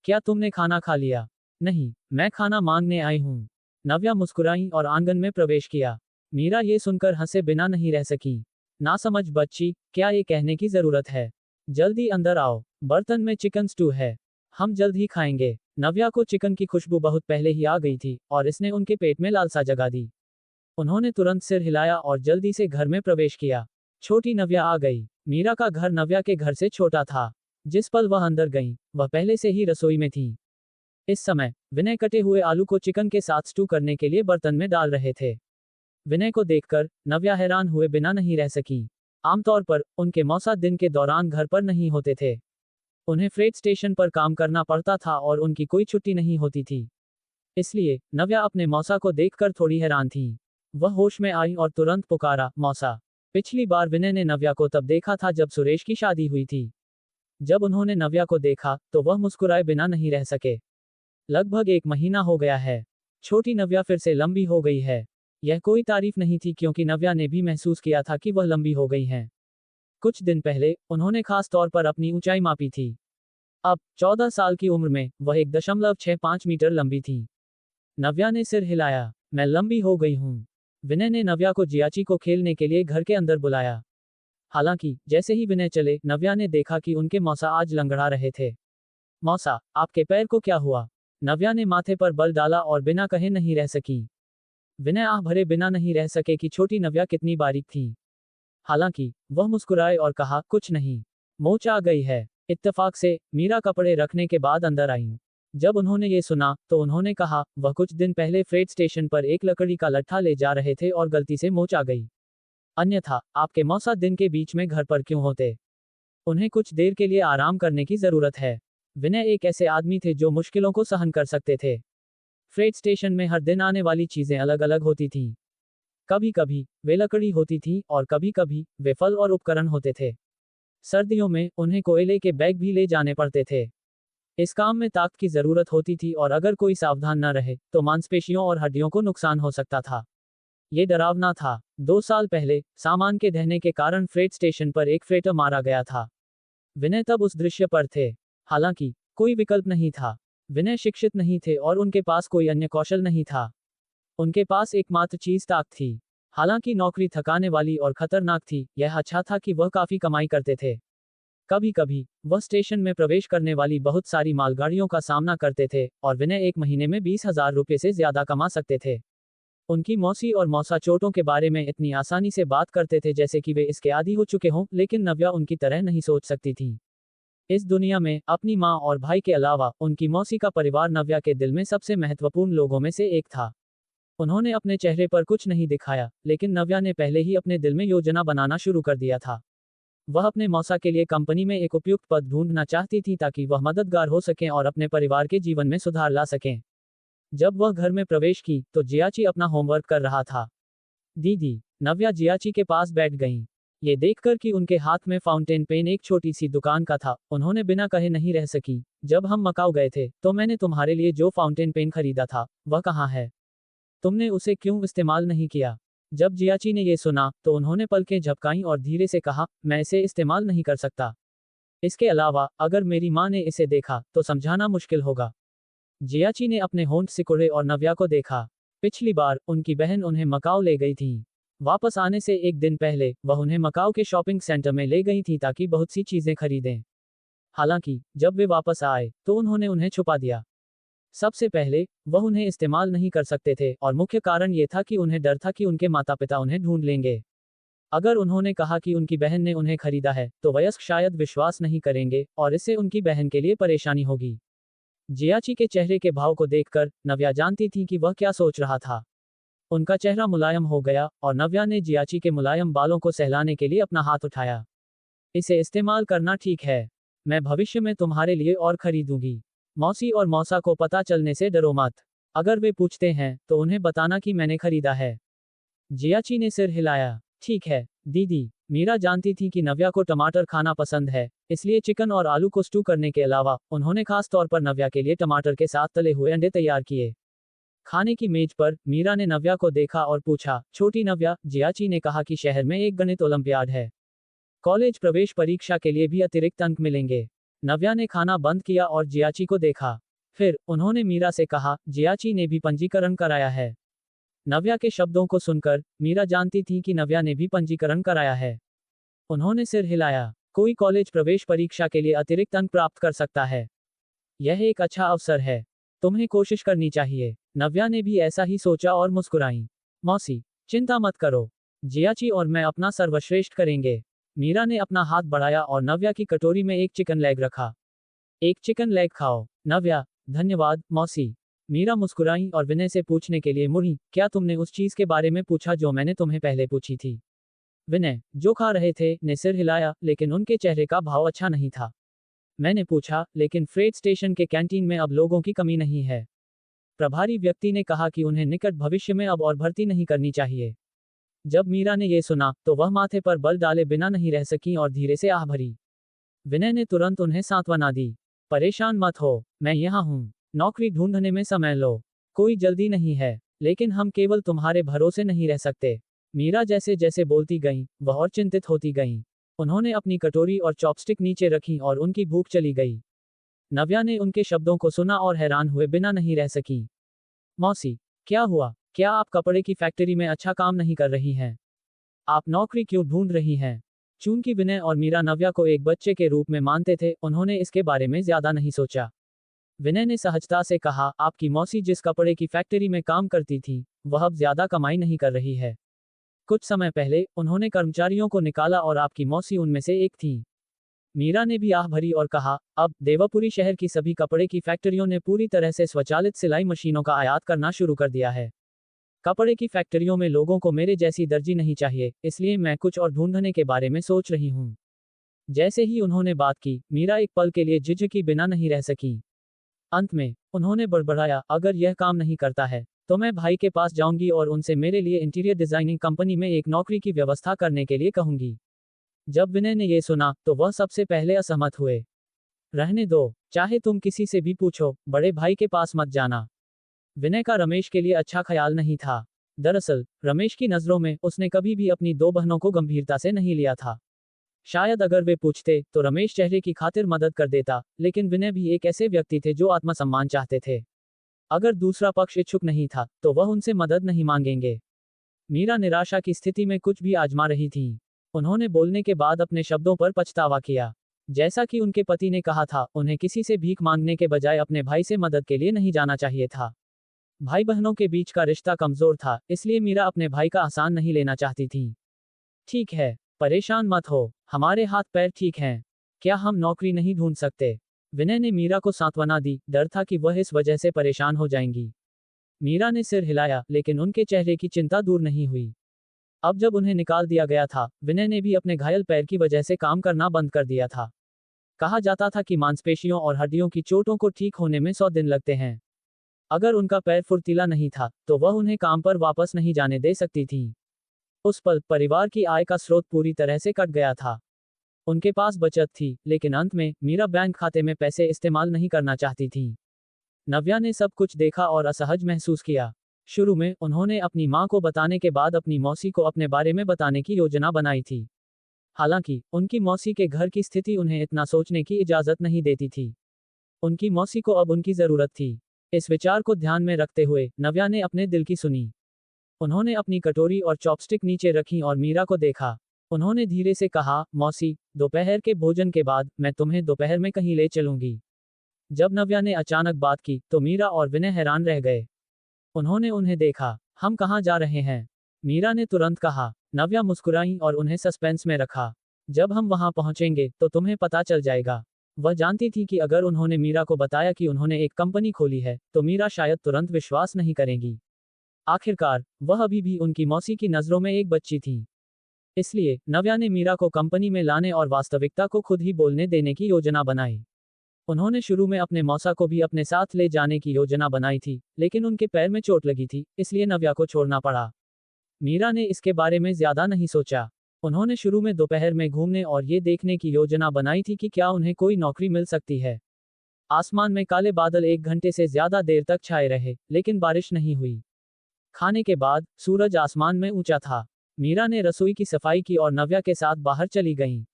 क्या तुमने खाना खा लिया? नहीं, मैं खाना मांगने आई हूँ। नव्या मुस्कुराई और आंगन में प्रवेश किया। मीरा ये सुनकर हंसे बिना नहीं रह सकी। नासमझ बच्ची, क्या ये कहने की जरूरत है? जल्दी अंदर आओ, बर्तन में चिकन स्टू है, हम जल्द ही खाएंगे। नव्या को चिकन की खुशबू बहुत पहले ही आ गई थी और इसने उनके पेट में लालसा जगा दी। उन्होंने तुरंत सिर हिलाया और जल्दी से घर में प्रवेश किया। छोटी नव्या आ गई। मीरा का घर नव्या के घर से छोटा था। जिस पल वह अंदर गई, वह पहले से ही रसोई में थी। इस समय विनय कटे हुए आलू को चिकन के साथ स्टू करने के लिए बर्तन में डाल रहे थे। विनय को देखकर नव्या हैरान हुए बिना नहीं रह सकी। आमतौर पर उनके मौसा दिन के दौरान घर पर नहीं होते थे। उन्हें फ्रेट स्टेशन पर काम करना पड़ता था और उनकी कोई छुट्टी नहीं होती थी। इसलिए नव्या अपने मौसा को देखकर थोड़ी हैरान थी। वह होश में आई और तुरंत पुकारा, मौसा। पिछली बार विनय ने नव्या को तब देखा था जब सुरेश की शादी हुई थी। जब उन्होंने नव्या को देखा तो वह मुस्कुराए बिना नहीं रह सके। लगभग 1 महीना हो गया है। छोटी नव्या फिर से लंबी हो गई है। यह कोई तारीफ नहीं थी, क्योंकि नव्या ने भी महसूस किया था कि वह लंबी हो गई हैं। कुछ दिन पहले उन्होंने खास तौर पर अपनी ऊंचाई मापी थी। अब 14 साल की उम्र में वह 1.65 मीटर लंबी थी। नव्या ने सिर हिलाया। मैं लंबी हो गई हूँ। विनय ने नव्या को जियाची को खेलने के लिए घर के अंदर बुलाया। हालांकि जैसे ही विनय चले, नव्या ने देखा कि उनके मौसा आज लंगड़ा रहे थे। मौसा, आपके पैर को क्या हुआ? नव्या ने माथे पर बल डाला और बिना कहे नहीं रह सकी। विनय आह भरे बिना नहीं रह सके कि छोटी नव्या कितनी बारीक थी। हालांकि वह मुस्कुराए और कहा, कुछ नहीं, मोच आ गई है। इत्तेफाक से मीरा कपड़े रखने के बाद अंदर आई। जब उन्होंने ये सुना तो उन्होंने कहा, वह कुछ दिन पहले फ्रेट स्टेशन पर एक लकड़ी का लट्ठा ले जा रहे थे और गलती से मोच आ गई। अन्यथा आपके मौसा दिन के बीच में घर पर क्यों होते? उन्हें कुछ देर के लिए आराम करने की जरूरत है। विनय एक ऐसे आदमी थे जो मुश्किलों को सहन कर सकते थे। फ्रेट स्टेशन में हर दिन आने वाली चीजें अलग अलग होती थीं। कभी कभी वे लकड़ी होती थी और कभी कभी वे फल और उपकरण होते थे। सर्दियों में उन्हें कोयले के बैग भी ले जाने पड़ते थे। इस काम में ताकत की जरूरत होती थी और अगर कोई सावधान न रहे तो मांसपेशियों और हड्डियों को नुकसान हो सकता था। ये डरावना था। 2 साल पहले सामान के ढहने के कारण फ्रेट स्टेशन पर एक फ्रेटर मारा गया था। विनय तब उस दृश्य पर थे। हालांकि कोई विकल्प नहीं था। विनय शिक्षित नहीं थे और उनके पास कोई अन्य कौशल नहीं था। उनके पास एकमात्र चीज ताकत थी। हालांकि नौकरी थकाने वाली और खतरनाक थी, यह अच्छा था कि वह काफी कमाई करते थे। कभी कभी वह स्टेशन में प्रवेश करने वाली बहुत सारी मालगाड़ियों का सामना करते थे और विनय एक महीने में 20,000 रुपये से ज्यादा कमा सकते थे। उनकी मौसी और मौसा चोटों के बारे में इतनी आसानी से बात करते थे जैसे कि वे इसके आदी हो चुके हों, लेकिन नव्या उनकी तरह नहीं सोच सकती थी। इस दुनिया में अपनी माँ और भाई के अलावा उनकी मौसी का परिवार नव्या के दिल में सबसे महत्वपूर्ण लोगों में से एक था। उन्होंने अपने चेहरे पर कुछ नहीं दिखाया, लेकिन नव्या ने पहले ही अपने दिल में योजना बनाना शुरू कर दिया था। वह अपने मौसा के लिए कंपनी में एक उपयुक्त पद ढूंढना चाहती थी ताकि वह मददगार हो सकें और अपने परिवार के जीवन में सुधार ला सकें। जब वह घर में प्रवेश की तो जियाची अपना होमवर्क कर रहा था। दीदी, नव्या जियाची के पास बैठ गईं। ये देखकर कि उनके हाथ में फाउंटेन पेन एक छोटी सी दुकान का था, उन्होंने बिना कहे नहीं रह सकी। जब हम मकाऊ गए थे तो मैंने तुम्हारे लिए जो फाउंटेन पेन खरीदा था वह कहाँ है? तुमने उसे क्यों इस्तेमाल नहीं किया? जब जियाची ने ये सुना तो उन्होंने पलकें झपकाईं और धीरे से कहा, मैं इसे इस्तेमाल नहीं कर सकता। इसके अलावा अगर मेरी माँ ने इसे देखा तो समझाना मुश्किल होगा। जियाची ने अपने होंठ सिकुड़े और नव्या को देखा। पिछली बार उनकी बहन उन्हें मकाऊ ले गई थी। वापस आने से एक दिन पहले वह उन्हें मकाऊ के शॉपिंग सेंटर में ले गई थी ताकि बहुत सी चीजें खरीदें। हालांकि जब वे वापस आए तो उन्होंने उन्हें छुपा दिया। सबसे पहले वह उन्हें इस्तेमाल नहीं कर सकते थे और मुख्य कारण ये था कि उन्हें डर था कि उनके माता पिता उन्हें ढूंढ लेंगे। अगर उन्होंने कहा कि उनकी बहन ने उन्हें खरीदा है तो वयस्क शायद विश्वास नहीं करेंगे और इससे उनकी बहन के लिए परेशानी होगी। जियाची के चेहरे के भाव को देखकर नव्या जानती थी कि वह क्या सोच रहा था। उनका चेहरा मुलायम हो गया और नव्या ने जियाची के मुलायम बालों को सहलाने के लिए अपना हाथ उठाया। इसे इस्तेमाल करना ठीक है। मैं भविष्य में तुम्हारे लिए और खरीदूंगी। मौसी और मौसा को पता चलने से डरो मत। अगर वे पूछते हैं तो उन्हें बताना कि मैंने खरीदा है। जियाची ने सिर हिलाया। ठीक है दीदी। मीरा जानती थी कि नव्या को टमाटर खाना पसंद है, इसलिए चिकन और आलू को स्टू करने के अलावा उन्होंने खास तौर पर नव्या के लिए टमाटर के साथ तले हुए अंडे तैयार किए। खाने की मेज पर मीरा ने नव्या को देखा और पूछा, छोटी नव्या, जियाची ने कहा कि शहर में एक गणित ओलंपियाड है। कॉलेज प्रवेश परीक्षा के लिए भी अतिरिक्त अंक मिलेंगे। नव्या ने खाना बंद किया और जियाची को देखा। फिर उन्होंने मीरा से कहा, जियाची ने भी पंजीकरण कराया है। नव्या के शब्दों को सुनकर मीरा जानती थी कि नव्या ने भी पंजीकरण कराया है। उन्होंने सिर हिलाया। कोई कॉलेज प्रवेश परीक्षा के लिए अतिरिक्त अंक प्राप्त कर सकता है। यह एक अच्छा अवसर है। तुम्हें कोशिश करनी चाहिए। नव्या ने भी ऐसा ही सोचा और मुस्कुराई। मौसी, चिंता मत करो। जियाची और मैं अपना सर्वश्रेष्ठ करेंगे। मीरा ने अपना हाथ बढ़ाया और नव्या की कटोरी में एक चिकन लेग रखा। एक चिकन लेग खाओ। नव्या, धन्यवाद मौसी। मीरा मुस्कुराई और विनय से पूछने के लिए मुड़ी, क्या तुमने उस चीज के बारे में पूछा जो मैंने तुम्हें पहले पूछी थी? विनय, जो खा रहे थे, ने सिर हिलाया, लेकिन उनके चेहरे का भाव अच्छा नहीं था। मैंने पूछा, लेकिन फ्रेट स्टेशन के कैंटीन में अब लोगों की कमी नहीं है। प्रभारी व्यक्ति ने कहा कि उन्हें निकट भविष्य में अब और भर्ती नहीं करनी चाहिए। जब मीरा ने यह सुना तो वह माथे पर बल डाले बिना नहीं रह सकी और धीरे से आह भरी। विनय ने तुरंत उन्हें सांत्वना दी। परेशान मत हो, मैं यहाँ हूँ। नौकरी ढूंढने में समय लो। कोई जल्दी नहीं है, लेकिन हम केवल तुम्हारे भरोसे नहीं रह सकते। मीरा जैसे जैसे बोलती गईं, वह और चिंतित होती गईं। उन्होंने अपनी कटोरी और चॉपस्टिक नीचे रखी और उनकी भूख चली गई। नव्या ने उनके शब्दों को सुना और हैरान हुए बिना नहीं रह सकी। मौसी, क्या हुआ? क्या आप कपड़े की फैक्ट्री में अच्छा काम नहीं कर रही हैं? आप नौकरी क्यों ढूंढ रही हैं? चूंकि विनय और मीरा नव्या को एक बच्चे के रूप में मानते थे, उन्होंने इसके बारे में ज्यादा नहीं सोचा। विनय ने सहजता से कहा, आपकी मौसी जिस कपड़े की फैक्ट्री में काम करती थी वह अब ज्यादा कमाई नहीं कर रही है। कुछ समय पहले उन्होंने कर्मचारियों को निकाला और आपकी मौसी उनमें से एक थी। मीरा ने भी आह भरी और कहा, अब देवापुरी शहर की सभी कपड़े की फैक्ट्रियों ने पूरी तरह से स्वचालित सिलाई मशीनों का आयात करना शुरू कर दिया है। कपड़े की फैक्ट्रियों में लोगों को मेरे जैसी दर्जी नहीं चाहिए, इसलिए मैं कुछ और ढूंढने के बारे में सोच रही हूँ। जैसे ही उन्होंने बात की, मीरा एक पल के लिए झिझकी बिना नहीं रह सकी। अंत में उन्होंने बड़बड़ाया, अगर यह काम नहीं करता है तो मैं भाई के पास जाऊंगी और उनसे मेरे लिए इंटीरियर डिजाइनिंग कंपनी में एक नौकरी की व्यवस्था करने के लिए कहूंगी। जब विनय ने ये सुना तो वह सबसे पहले असहमत हुए। रहने दो, चाहे तुम किसी से भी पूछो, बड़े भाई के पास मत जाना। विनय का रमेश के लिए अच्छा ख्याल नहीं था। दरअसल रमेश की नजरों में उसने कभी भी अपनी दो बहनों को गंभीरता से नहीं लिया था। शायद अगर वे पूछते तो रमेश चेहरे की खातिर मदद कर देता, लेकिन विनय भी एक ऐसे व्यक्ति थे जो आत्मसम्मान चाहते थे। अगर दूसरा पक्ष इच्छुक नहीं था तो वह उनसे मदद नहीं मांगेंगे। मीरा निराशा की स्थिति में कुछ भी आजमा रही थी। उन्होंने बोलने के बाद अपने शब्दों पर पछतावा किया। जैसा कि उनके पति ने कहा था, उन्हें किसी से भीख मांगने के बजाय अपने भाई से मदद के लिए नहीं जाना चाहिए था। भाई बहनों के बीच का रिश्ता कमजोर था, इसलिए मीरा अपने भाई का आसान नहीं लेना चाहती थी। ठीक है, परेशान मत हो, हमारे हाथ पैर ठीक हैं। क्या हम नौकरी नहीं ढूंढ सकते? विनय ने मीरा को सांत्वना दी, डर था कि वह इस वजह से परेशान हो जाएंगी। मीरा ने सिर हिलाया, लेकिन उनके चेहरे की चिंता दूर नहीं हुई। अब जब उन्हें निकाल दिया गया था, विनय ने भी अपने घायल पैर की वजह से काम करना बंद कर दिया था। कहा जाता था कि मांसपेशियों और हड्डियों की चोटों को ठीक होने में 100 दिन लगते हैं। अगर उनका पैर फुर्तीला नहीं था तो वह उन्हें काम पर वापस नहीं जाने दे सकती थी। उस पल परिवार की आय का स्रोत पूरी तरह से कट गया था। उनके पास बचत थी, लेकिन अंत में मीरा बैंक खाते में पैसे इस्तेमाल नहीं करना चाहती थी। नव्या ने सब कुछ देखा और असहज महसूस किया। शुरू में उन्होंने अपनी मां को बताने के बाद अपनी मौसी को अपने बारे में बताने की योजना बनाई थी। हालांकि उनकी मौसी के घर की स्थिति उन्हें इतना सोचने की इजाजत नहीं देती थी। उनकी मौसी को अब उनकी जरूरत थी। इस विचार को ध्यान में रखते हुए नव्या ने अपने दिल की सुनी। उन्होंने अपनी कटोरी और चॉपस्टिक नीचे रखी और मीरा को देखा। उन्होंने धीरे से कहा, मौसी, दोपहर के भोजन के बाद मैं तुम्हें दोपहर में कहीं ले चलूंगी। जब नव्या ने अचानक बात की तो मीरा और विनय हैरान रह गए। उन्होंने उन्हें देखा। हम कहाँ जा रहे हैं? मीरा ने तुरंत कहा। नव्या मुस्कुराई और उन्हें सस्पेंस में रखा। जब हम वहां पहुंचेंगे तो तुम्हें पता चल जाएगा। वह जानती थी कि अगर उन्होंने मीरा को बताया कि उन्होंने एक कंपनी खोली है तो मीरा शायद तुरंत विश्वास नहीं करेगी। आखिरकार वह अभी भी उनकी मौसी की नजरों में एक बच्ची थी। इसलिए नव्या ने मीरा को कंपनी में लाने और वास्तविकता को खुद ही बोलने देने की योजना बनाई। उन्होंने शुरू में अपने मौसा को भी अपने साथ ले जाने की योजना बनाई थी, लेकिन उनके पैर में चोट लगी थी, इसलिए नव्या को छोड़ना पड़ा। मीरा ने इसके बारे में ज्यादा नहीं सोचा। उन्होंने शुरू में दोपहर में घूमने और ये देखने की योजना बनाई थी कि क्या उन्हें कोई नौकरी मिल सकती है। आसमान में काले बादल 1 घंटे से ज्यादा देर तक छाए रहे, लेकिन बारिश नहीं हुई। खाने के बाद सूरज आसमान में ऊंचा था। मीरा ने रसोई की सफाई की और नव्या के साथ बाहर चली गईं।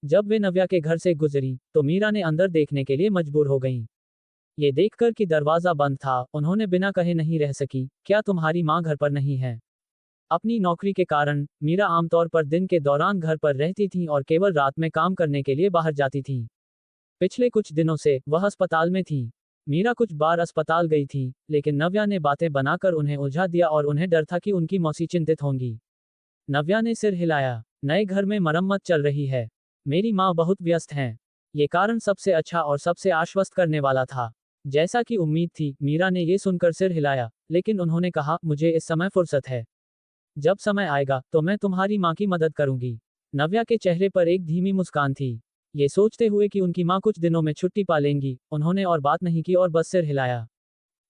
जब वे नव्या के घर से गुजरी तो मीरा ने अंदर देखने के लिए मजबूर हो गईं। ये देखकर कि दरवाजा बंद था, उन्होंने बिना कहे नहीं रह सकी, क्या तुम्हारी माँ घर पर नहीं है? अपनी नौकरी के कारण मीरा आमतौर पर दिन के दौरान घर पर रहती थी और केवल रात में काम करने के लिए बाहर जाती थी। पिछले कुछ दिनों से वह अस्पताल में थी। मीरा कुछ बार अस्पताल गई थी, लेकिन नव्या ने बातें बनाकर उन्हें उलझा दिया और उन्हें डर था कि उनकी मौसी चिंतित होंगी। नव्या ने सिर हिलाया। नए घर में मरम्मत चल रही है। मेरी माँ बहुत व्यस्त हैं। ये कारण सबसे अच्छा और सबसे आश्वस्त करने वाला था। जैसा कि उम्मीद थी, मीरा ने ये सुनकर सिर हिलाया, लेकिन उन्होंने कहा, मुझे इस समय फुर्सत है। जब समय आएगा तो मैं तुम्हारी माँ की मदद करूंगी। नव्या के चेहरे पर एक धीमी मुस्कान थी। ये सोचते हुए कि उनकी माँ कुछ दिनों में छुट्टी पा लेंगी, उन्होंने और बात नहीं की और बस सिर हिलाया।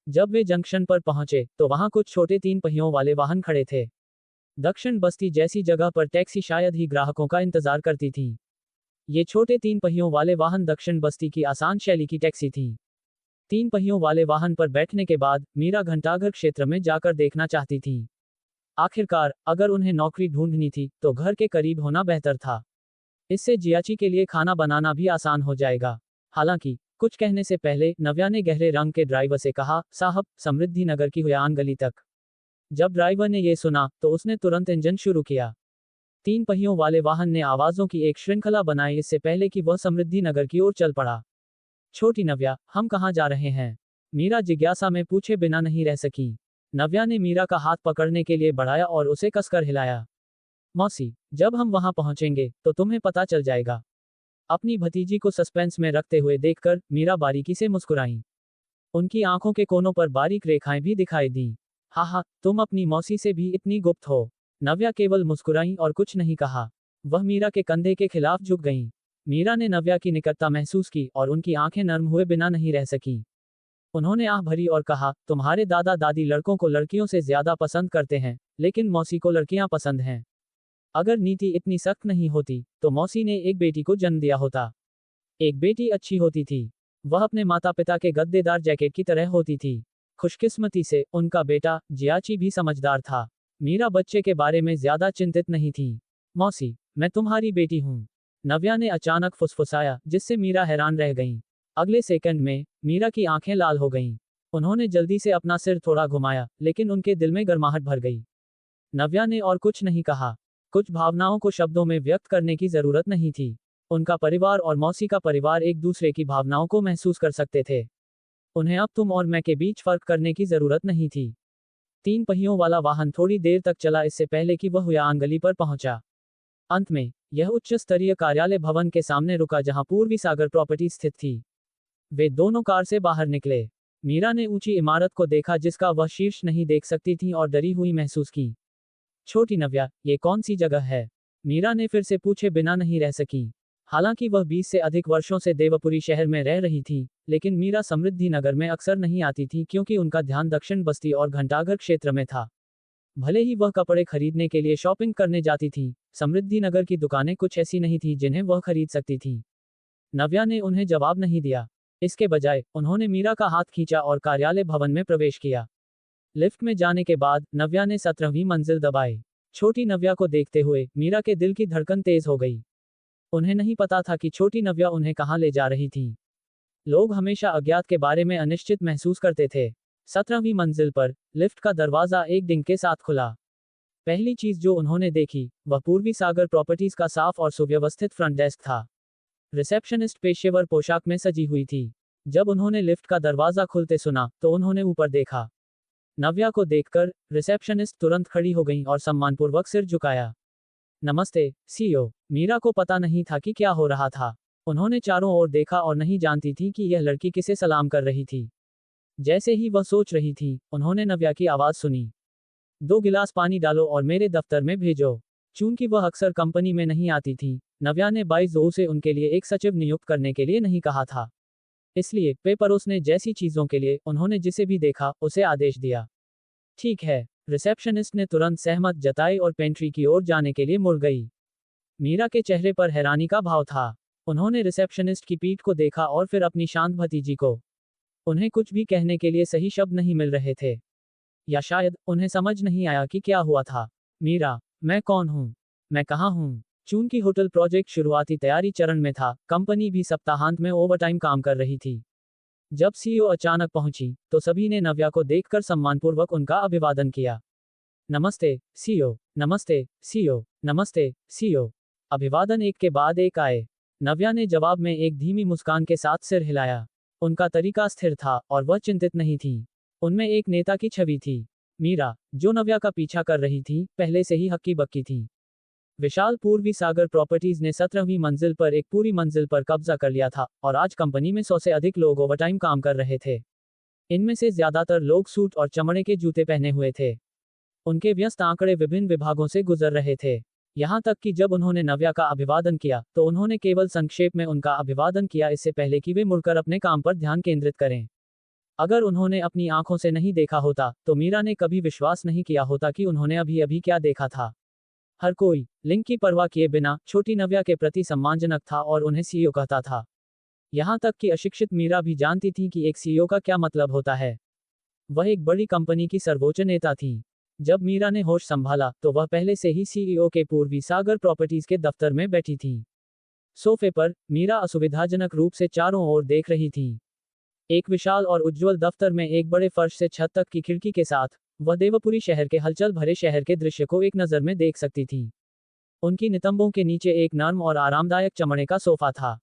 जब वे जंक्शन पर पहुंचे तो वहां कुछ छोटे 3 पहियों वाले वाहन खड़े थे। दक्षिण बस्ती जैसी जगह पर टैक्सी शायद ही ग्राहकों का इंतजार करती थी। ये छोटे 3 पहियों वाले वाहन दक्षिण बस्ती की आसान शैली की टैक्सी थी। 3 पहियों वाले वाहन पर बैठने के बाद मीरा घंटाघर क्षेत्र में जाकर देखना चाहती थी। आखिरकार अगर उन्हें नौकरी ढूंढनी थी तो घर के करीब होना बेहतर था। इससे जियाची के लिए खाना बनाना भी आसान हो जाएगा। हालांकि कुछ कहने से पहले नव्या ने गहरे रंग के ड्राइवर से कहा, साहब, समृद्धि नगर की हुयान गली तक। जब ड्राइवर ने यह सुना तो उसने तुरंत इंजन शुरू किया। 3 पहियों वाले वाहन ने आवाजों की एक श्रृंखला बनाई इससे पहले कि वह समृद्धि नगर की ओर चल पड़ा। छोटी नव्या, हम कहाँ जा रहे हैं? मीरा जिज्ञासा में पूछे बिना नहीं रह सकी। नव्या ने मीरा का हाथ पकड़ने के लिए बढ़ाया और उसे कसकर हिलाया। मौसी, जब हम वहां पहुंचेंगे तो तुम्हें पता चल जाएगा। अपनी भतीजी को सस्पेंस में रखते हुए देखकर मीरा बारीकी से मुस्कुराई। उनकी आंखों के कोनों पर बारीक रेखाएं भी दिखाई दी। हा, तुम अपनी मौसी से भी इतनी गुप्त हो। नव्या केवल मुस्कुराई और कुछ नहीं कहा। वह मीरा के कंधे के खिलाफ झुक गईं। मीरा ने नव्या की निकटता महसूस की और उनकी आंखें नर्म हुए बिना नहीं रह सकी। उन्होंने आह भरी और कहा, तुम्हारे दादा दादी लड़कों को लड़कियों से ज्यादा पसंद करते हैं, लेकिन मौसी को लड़कियां पसंद हैं। अगर नीति इतनी सख्त नहीं होती तो मौसी ने एक बेटी को जन्म दिया होता। एक बेटी अच्छी होती थी। वह अपने माता पिता के गद्देदार जैकेट की तरह होती थी। खुशकिस्मती से उनका बेटा जियाची भी समझदार था। मीरा बच्चे के बारे में ज्यादा चिंतित नहीं थी। मौसी, मैं तुम्हारी बेटी हूँ, नव्या ने अचानक फुसफुसाया, जिससे मीरा हैरान रह गई। अगले सेकंड में मीरा की आंखें लाल हो गईं। उन्होंने जल्दी से अपना सिर थोड़ा घुमाया, लेकिन उनके दिल में गर्माहट भर गई। नव्या ने और कुछ नहीं कहा। कुछ भावनाओं को शब्दों में व्यक्त करने की जरूरत नहीं थी। उनका परिवार और मौसी का परिवार एक दूसरे की भावनाओं को महसूस कर सकते थे। उन्हें अब तुम और मैं के बीच फर्क करने की जरूरत नहीं थी। 3 पहियों वाला वाहन थोड़ी देर तक चला, इससे पहले कि वह हुयान गली पर पहुंचा। अंत में यह उच्च स्तरीय कार्यालय भवन के सामने रुका, जहां पूर्वी सागर प्रॉपर्टी स्थित थी। वे दोनों कार से बाहर निकले। मीरा ने ऊंची इमारत को देखा, जिसका वह शीर्ष नहीं देख सकती थी, और डरी हुई महसूस की। छोटी नव्या, ये कौन सी जगह है? मीरा ने फिर से पूछे बिना नहीं रह सकी। हालांकि वह 20 से अधिक वर्षों से देवपुरी शहर में रह रही थी, लेकिन मीरा समृद्धि नगर में अक्सर नहीं आती थी, क्योंकि उनका ध्यान दक्षिण बस्ती और घंटाघर क्षेत्र में था। भले ही वह कपड़े खरीदने के लिए शॉपिंग करने जाती थी, समृद्धि नगर की दुकानें कुछ ऐसी नहीं थी जिन्हें वह खरीद सकती थी। नव्या ने उन्हें जवाब नहीं दिया। इसके बजाय उन्होंने मीरा का हाथ खींचा और कार्यालय भवन में प्रवेश किया। लिफ्ट में जाने के बाद नव्या ने 17वीं मंजिल दबाई। छोटी नव्या को देखते हुए मीरा के दिल की धड़कन तेज हो गई। उन्हें नहीं पता था कि छोटी नव्या उन्हें कहां ले जा रही थी। लोग हमेशा अज्ञात के बारे में अनिश्चित महसूस करते थे। 17वीं मंजिल पर लिफ्ट का दरवाजा एक डिंग के साथ खुला। पहली चीज जो उन्होंने देखी वह पूर्वी सागर प्रॉपर्टीज का साफ और सुव्यवस्थित फ्रंट डेस्क था। रिसेप्शनिस्ट पेशेवर पोशाक में सजी हुई थी। जब उन्होंने लिफ्ट का दरवाजा खुलते सुना तो उन्होंने ऊपर देखा। नव्या को देखकर रिसेप्शनिस्ट तुरंत खड़ी हो गई और सम्मानपूर्वक सिर झुकाया। नमस्ते सीईओ। मीरा को पता नहीं था कि क्या हो रहा था। उन्होंने चारों ओर देखा और नहीं जानती थी कि यह लड़की किसे सलाम कर रही थी। जैसे ही वह सोच रही थी, उन्होंने नव्या की आवाज सुनी। 2 गिलास पानी डालो और मेरे दफ्तर में भेजो। चूंकि वह अक्सर कंपनी में नहीं आती थी, नव्या ने 22 जोऊ से उनके लिए एक सचिव नियुक्त करने के लिए नहीं कहा था। इसलिए पे परोसने जैसी चीजों के लिए उन्होंने जिसे भी देखा उसे आदेश दिया। ठीक है, रिसेप्शनिस्ट ने तुरंत सहमत जताई और पेंट्री की ओर जाने के लिए मुड़ गई। मीरा के चेहरे पर हैरानी का भाव था। उन्होंने रिसेप्शनिस्ट की पीठ को देखा और फिर अपनी शांत भतीजी को। उन्हें कुछ भी कहने के लिए सही शब्द नहीं मिल रहे थे, या शायद उन्हें समझ नहीं आया कि क्या हुआ था। मीरा, मैं कौन हूँ? मैं कहाँ हूँ? चूंकि होटल प्रोजेक्ट शुरुआती तैयारी चरण में था, कंपनी भी सप्ताहांत में ओवरटाइम काम कर रही थी। जब सीईओ अचानक पहुंची तो सभी ने नव्या को देखकर सम्मानपूर्वक उनका अभिवादन किया। नमस्ते सीईओ, नमस्ते सीईओ, नमस्ते सीईओ। अभिवादन एक के बाद एक आए। नव्या ने जवाब में एक धीमी मुस्कान के साथ सिर हिलाया। उनका तरीका स्थिर था और वह चिंतित नहीं थी। उनमें एक नेता की छवि थी। मीरा, जो नव्या का पीछा कर रही थी, पहले से ही हक्की बक्की थी। विशाल पूर्वी सागर प्रॉपर्टीज ने 17वीं मंजिल पर एक पूरी मंजिल पर कब्जा कर लिया था और आज कंपनी में 100 से अधिक लोग ओवरटाइम काम कर रहे थे। इनमें से ज्यादातर लोग सूट और चमड़े के जूते पहने हुए थे। उनके व्यस्त आंकड़े विभिन्न विभागों से गुजर रहे थे। यहां तक कि जब उन्होंने नव्या का अभिवादन किया तो उन्होंने केवल संक्षेप में उनका अभिवादन किया, इससे पहले कि वे मुड़कर अपने काम पर ध्यान केंद्रित करें। अगर उन्होंने अपनी आंखों से नहीं देखा होता तो मीरा ने कभी विश्वास नहीं किया होता कि उन्होंने अभी अभी क्या देखा था। हर कोई लिंग की परवाह किए बिना छोटी नव्या के प्रति सम्मानजनक था और उन्हें सीईओ कहता था। यहां तक कि अशिक्षित मीरा भी जानती थी कि एक सीईओ का क्या मतलब होता है। वह एक बड़ी कंपनी की सर्वोच्च नेता थी। जब मीरा ने होश संभाला तो वह पहले से ही सीईओ के पूर्वी सागर प्रॉपर्टीज के दफ्तर में बैठी थी। सोफे पर मीरा असुविधाजनक रूप से चारों ओर देख रही थी। एक विशाल और उज्ज्वल दफ्तर में एक बड़े फर्श से छत तक की खिड़की के साथ वह देवपुरी शहर के हलचल भरे शहर के दृश्य को एक नज़र में देख सकती थी। उनकी नितंबों के नीचे एक नर्म और आरामदायक चमड़े का सोफा था।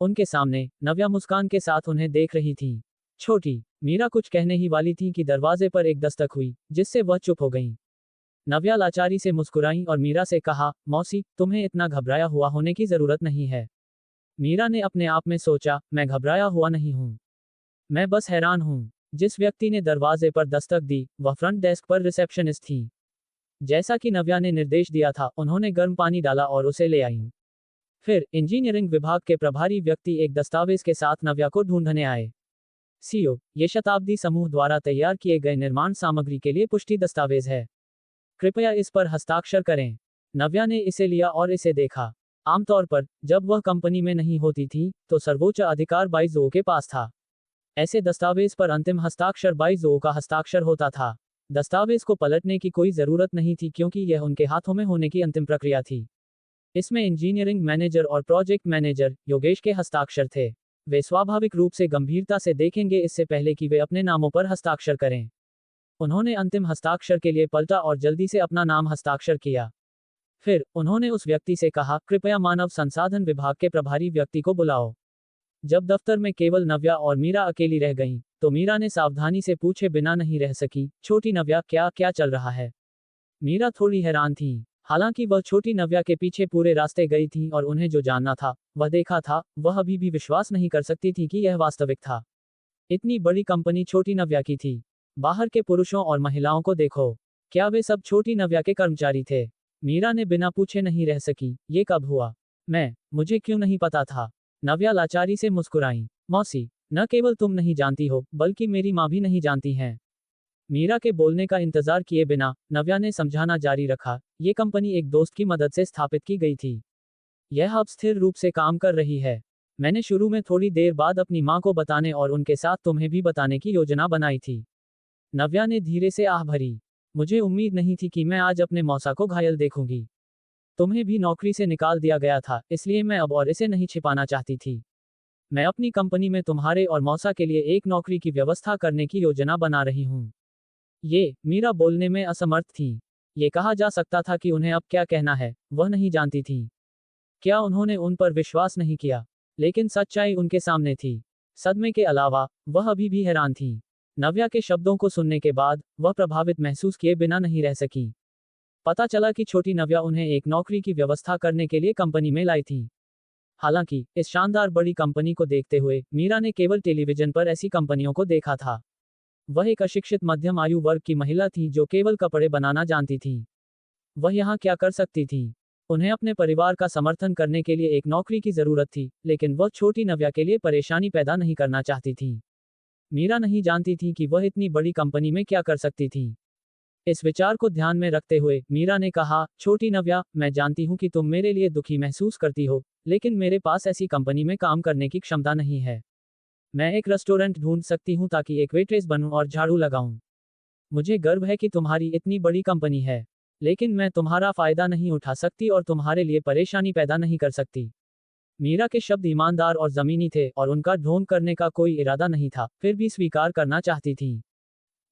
उनके सामने नव्या मुस्कान के साथ उन्हें देख रही थी। छोटी मीरा कुछ कहने ही वाली थी कि दरवाजे पर एक दस्तक हुई, जिससे वह चुप हो गई। नव्या लाचारी से मुस्कुराई और मीरा से कहा, मौसी, तुम्हें इतना घबराया हुआ होने की जरूरत नहीं है। मीरा ने अपने आप में सोचा, मैं घबराया हुआ नहीं हूँ, मैं बस हैरान हूँ। जिस व्यक्ति ने दरवाजे पर दस्तक दी वह फ्रंट डेस्क पर रिसेप्शनिस्ट थी। जैसा कि नव्या ने निर्देश दिया था, उन्होंने गर्म पानी डाला और उसे ले आई। फिर इंजीनियरिंग विभाग के प्रभारी व्यक्ति एक दस्तावेज के साथ नव्या को ढूंढने आए। सीईओ, ये शताब्दी समूह द्वारा तैयार किए गए निर्माण सामग्री के लिए पुष्टि दस्तावेज है। कृपया इस पर हस्ताक्षर करें। नव्या ने इसे लिया और इसे देखा। आमतौर पर जब वह कंपनी में नहीं होती थी तो सर्वोच्च अधिकार बाइजो के पास था। ऐसे दस्तावेज पर अंतिम हस्ताक्षर बाइजो का हस्ताक्षर होता था। दस्तावेज को पलटने की कोई जरूरत नहीं थी क्योंकि यह उनके हाथों में होने की अंतिम प्रक्रिया थी। इसमें इंजीनियरिंग मैनेजर और प्रोजेक्ट मैनेजर योगेश के हस्ताक्षर थे। वे स्वाभाविक रूप से गंभीरता से देखेंगे इससे पहले कि वे अपने नामों पर हस्ताक्षर करें। उन्होंने अंतिम हस्ताक्षर के लिए पलटा और जल्दी से अपना नाम हस्ताक्षर किया। फिर उन्होंने उस व्यक्ति से कहा, कृपया मानव संसाधन विभाग के प्रभारी व्यक्ति को बुलाओ। जब दफ्तर में केवल नव्या और मीरा अकेली रह गईं, तो मीरा ने सावधानी से पूछे बिना नहीं रह सकी, छोटी नव्या, क्या क्या चल रहा है? मीरा थोड़ी हैरान थी। हालांकि वह छोटी नव्या के पीछे पूरे रास्ते गई थी और उन्हें जो जानना था वह देखा था, वह अभी भी विश्वास नहीं कर सकती थी कि यह वास्तविक था। इतनी बड़ी कंपनी छोटी नव्या की थी। बाहर के पुरुषों और महिलाओं को देखो, क्या वे सब छोटी नव्या के कर्मचारी थे? मीरा ने बिना पूछे नहीं रह सकी, ये कब हुआ? मुझे क्यों नहीं पता था? नव्या लाचारी से मुस्कुराई। मौसी, न केवल तुम नहीं जानती हो बल्कि मेरी माँ भी नहीं जानती हैं। मीरा के बोलने का इंतजार किए बिना नव्या ने समझाना जारी रखा, ये कंपनी एक दोस्त की मदद से स्थापित की गई थी। यह अब स्थिर रूप से काम कर रही है। मैंने शुरू में थोड़ी देर बाद अपनी माँ को बताने और उनके साथ तुम्हें भी बताने की योजना बनाई थी। नव्या ने धीरे से आह भरी। मुझे उम्मीद नहीं थी कि मैं आज अपने मौसा को घायल देखूंगी। तुम्हें भी नौकरी से निकाल दिया गया था, इसलिए मैं अब और इसे नहीं छिपाना चाहती थी। मैं अपनी कंपनी में तुम्हारे और मौसा के लिए एक नौकरी की व्यवस्था करने की योजना बना रही हूँ। मीरा बोलने में असमर्थ थी। ये कहा जा सकता था कि उन्हें अब क्या कहना है, वह नहीं जानती थी। क्या उन्होंने उन पर विश्वास नहीं किया? लेकिन सच्चाई उनके सामने थी। सदमे के अलावा वह अभी भी हैरान थी। नव्या के शब्दों को सुनने के बाद वह प्रभावित महसूस किए बिना नहीं रह सकी। पता चला कि छोटी नव्या उन्हें एक नौकरी की व्यवस्था करने के लिए कंपनी में लाई थी। हालांकि इस शानदार बड़ी कंपनी को देखते हुए मीरा ने केवल टेलीविजन पर ऐसी कंपनियों को देखा था। वह एक अशिक्षित मध्यम आयु वर्ग की महिला थी जो केवल कपड़े बनाना जानती थी। वह यहाँ क्या कर सकती थी? उन्हें अपने परिवार का समर्थन करने के लिए एक नौकरी की जरूरत थी, लेकिन वह छोटी नव्या के लिए परेशानी पैदा नहीं करना चाहती थी। मीरा नहीं जानती थी कि वह इतनी बड़ी कंपनी में क्या कर सकती थी। इस विचार को ध्यान में रखते हुए मीरा ने कहा, छोटी नव्या, मैं जानती हूँ कि तुम मेरे लिए दुखी महसूस करती हो, लेकिन मेरे पास ऐसी कंपनी में काम करने की क्षमता नहीं है। मैं एक रेस्टोरेंट ढूंढ सकती हूँ ताकि एक वेट्रेस बनूं और झाड़ू लगाऊं। मुझे गर्व है कि तुम्हारी इतनी बड़ी कंपनी है, लेकिन मैं तुम्हारा फायदा नहीं उठा सकती और तुम्हारे लिए परेशानी पैदा नहीं कर सकती। मीरा के शब्द ईमानदार और जमीनी थे और उनका ढोंग करने का कोई इरादा नहीं था, फिर भी स्वीकार करना चाहती थी।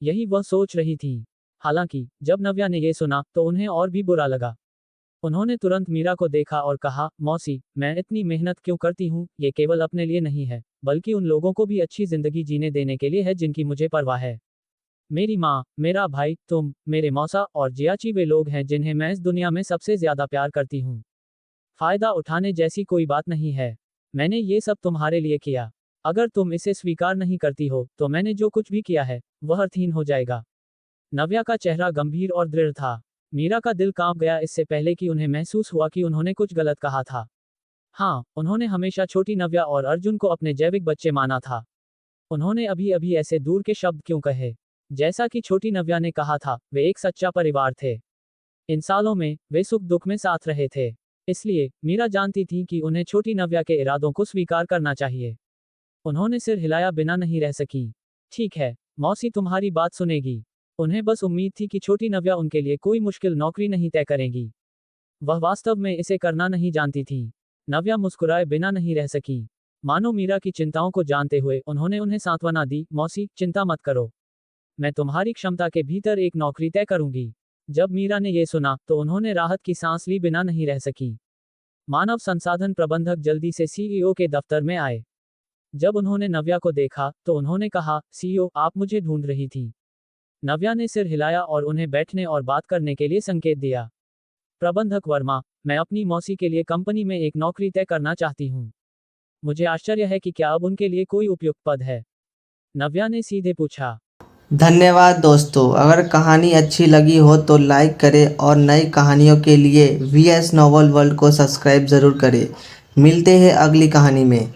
यही वह सोच रही थी। हालांकि जब नव्या ने यह सुना तो उन्हें और भी बुरा लगा। उन्होंने तुरंत मीरा को देखा और कहा, मौसी, मैं इतनी मेहनत क्यों करती हूँ, ये केवल अपने लिए नहीं है, बल्कि उन लोगों को भी अच्छी जिंदगी जीने देने के लिए है जिनकी मुझे परवाह है। मेरी माँ, मेरा भाई, तुम, मेरे मौसा और जियाची वे लोग हैं जिन्हें मैं इस दुनिया में सबसे ज्यादा प्यार करती हूँ। फायदा उठाने जैसी कोई बात नहीं है। मैंने ये सब तुम्हारे लिए किया। अगर तुम इसे स्वीकार नहीं करती हो तो मैंने जो कुछ भी किया है वह अर्थहीन हो जाएगा। नव्या का चेहरा गंभीर और दृढ़ था। मीरा का दिल कांप गया इससे पहले कि उन्हें महसूस हुआ कि उन्होंने कुछ गलत कहा था। हाँ, उन्होंने हमेशा छोटी नव्या और अर्जुन को अपने जैविक बच्चे माना था। उन्होंने अभी अभी ऐसे दूर के शब्द क्यों कहे? जैसा कि छोटी नव्या ने कहा था, वे एक सच्चा परिवार थे। इन सालों में वे सुख दुख में साथ रहे थे। इसलिए मीरा जानती थी कि उन्हें छोटी नव्या के इरादों को स्वीकार करना चाहिए। उन्होंने सिर हिलाया बिना नहीं रह सकी। ठीक है, मौसी तुम्हारी बात सुनेगी। उन्हें बस उम्मीद थी कि छोटी नव्या उनके लिए कोई मुश्किल नौकरी नहीं तय करेगी। वह वास्तव में इसे करना नहीं जानती थी। नव्या मुस्कुराए बिना नहीं रह सकी। मानो मीरा की चिंताओं को जानते हुए उन्होंने उन्हें सांत्वना दी, मौसी, चिंता मत करो। मैं तुम्हारी क्षमता के भीतर एक नौकरी तय करूंगी। जब मीरा ने यह सुना तो उन्होंने राहत की सांस ली बिना नहीं रह सकी। मानव संसाधन प्रबंधक जल्दी से सीईओ के दफ्तर में आए। जब उन्होंने नव्या को देखा तो उन्होंने कहा, सीईओ, आप मुझे ढूंढ रही थी? नव्या ने सिर हिलाया और उन्हें बैठने और बात करने के लिए संकेत दिया। प्रबंधक वर्मा, मैं अपनी मौसी के लिए कंपनी में एक नौकरी तय करना चाहती हूँ। मुझे आश्चर्य है कि क्या अब उनके लिए कोई उपयुक्त पद है? नव्या ने सीधे पूछा। धन्यवाद दोस्तों। अगर कहानी अच्छी लगी हो तो लाइक करें और नई कहानियों के लिए VS नॉवल वर्ल्ड को सब्सक्राइब ज़रूर करें। मिलते हैं अगली कहानी में।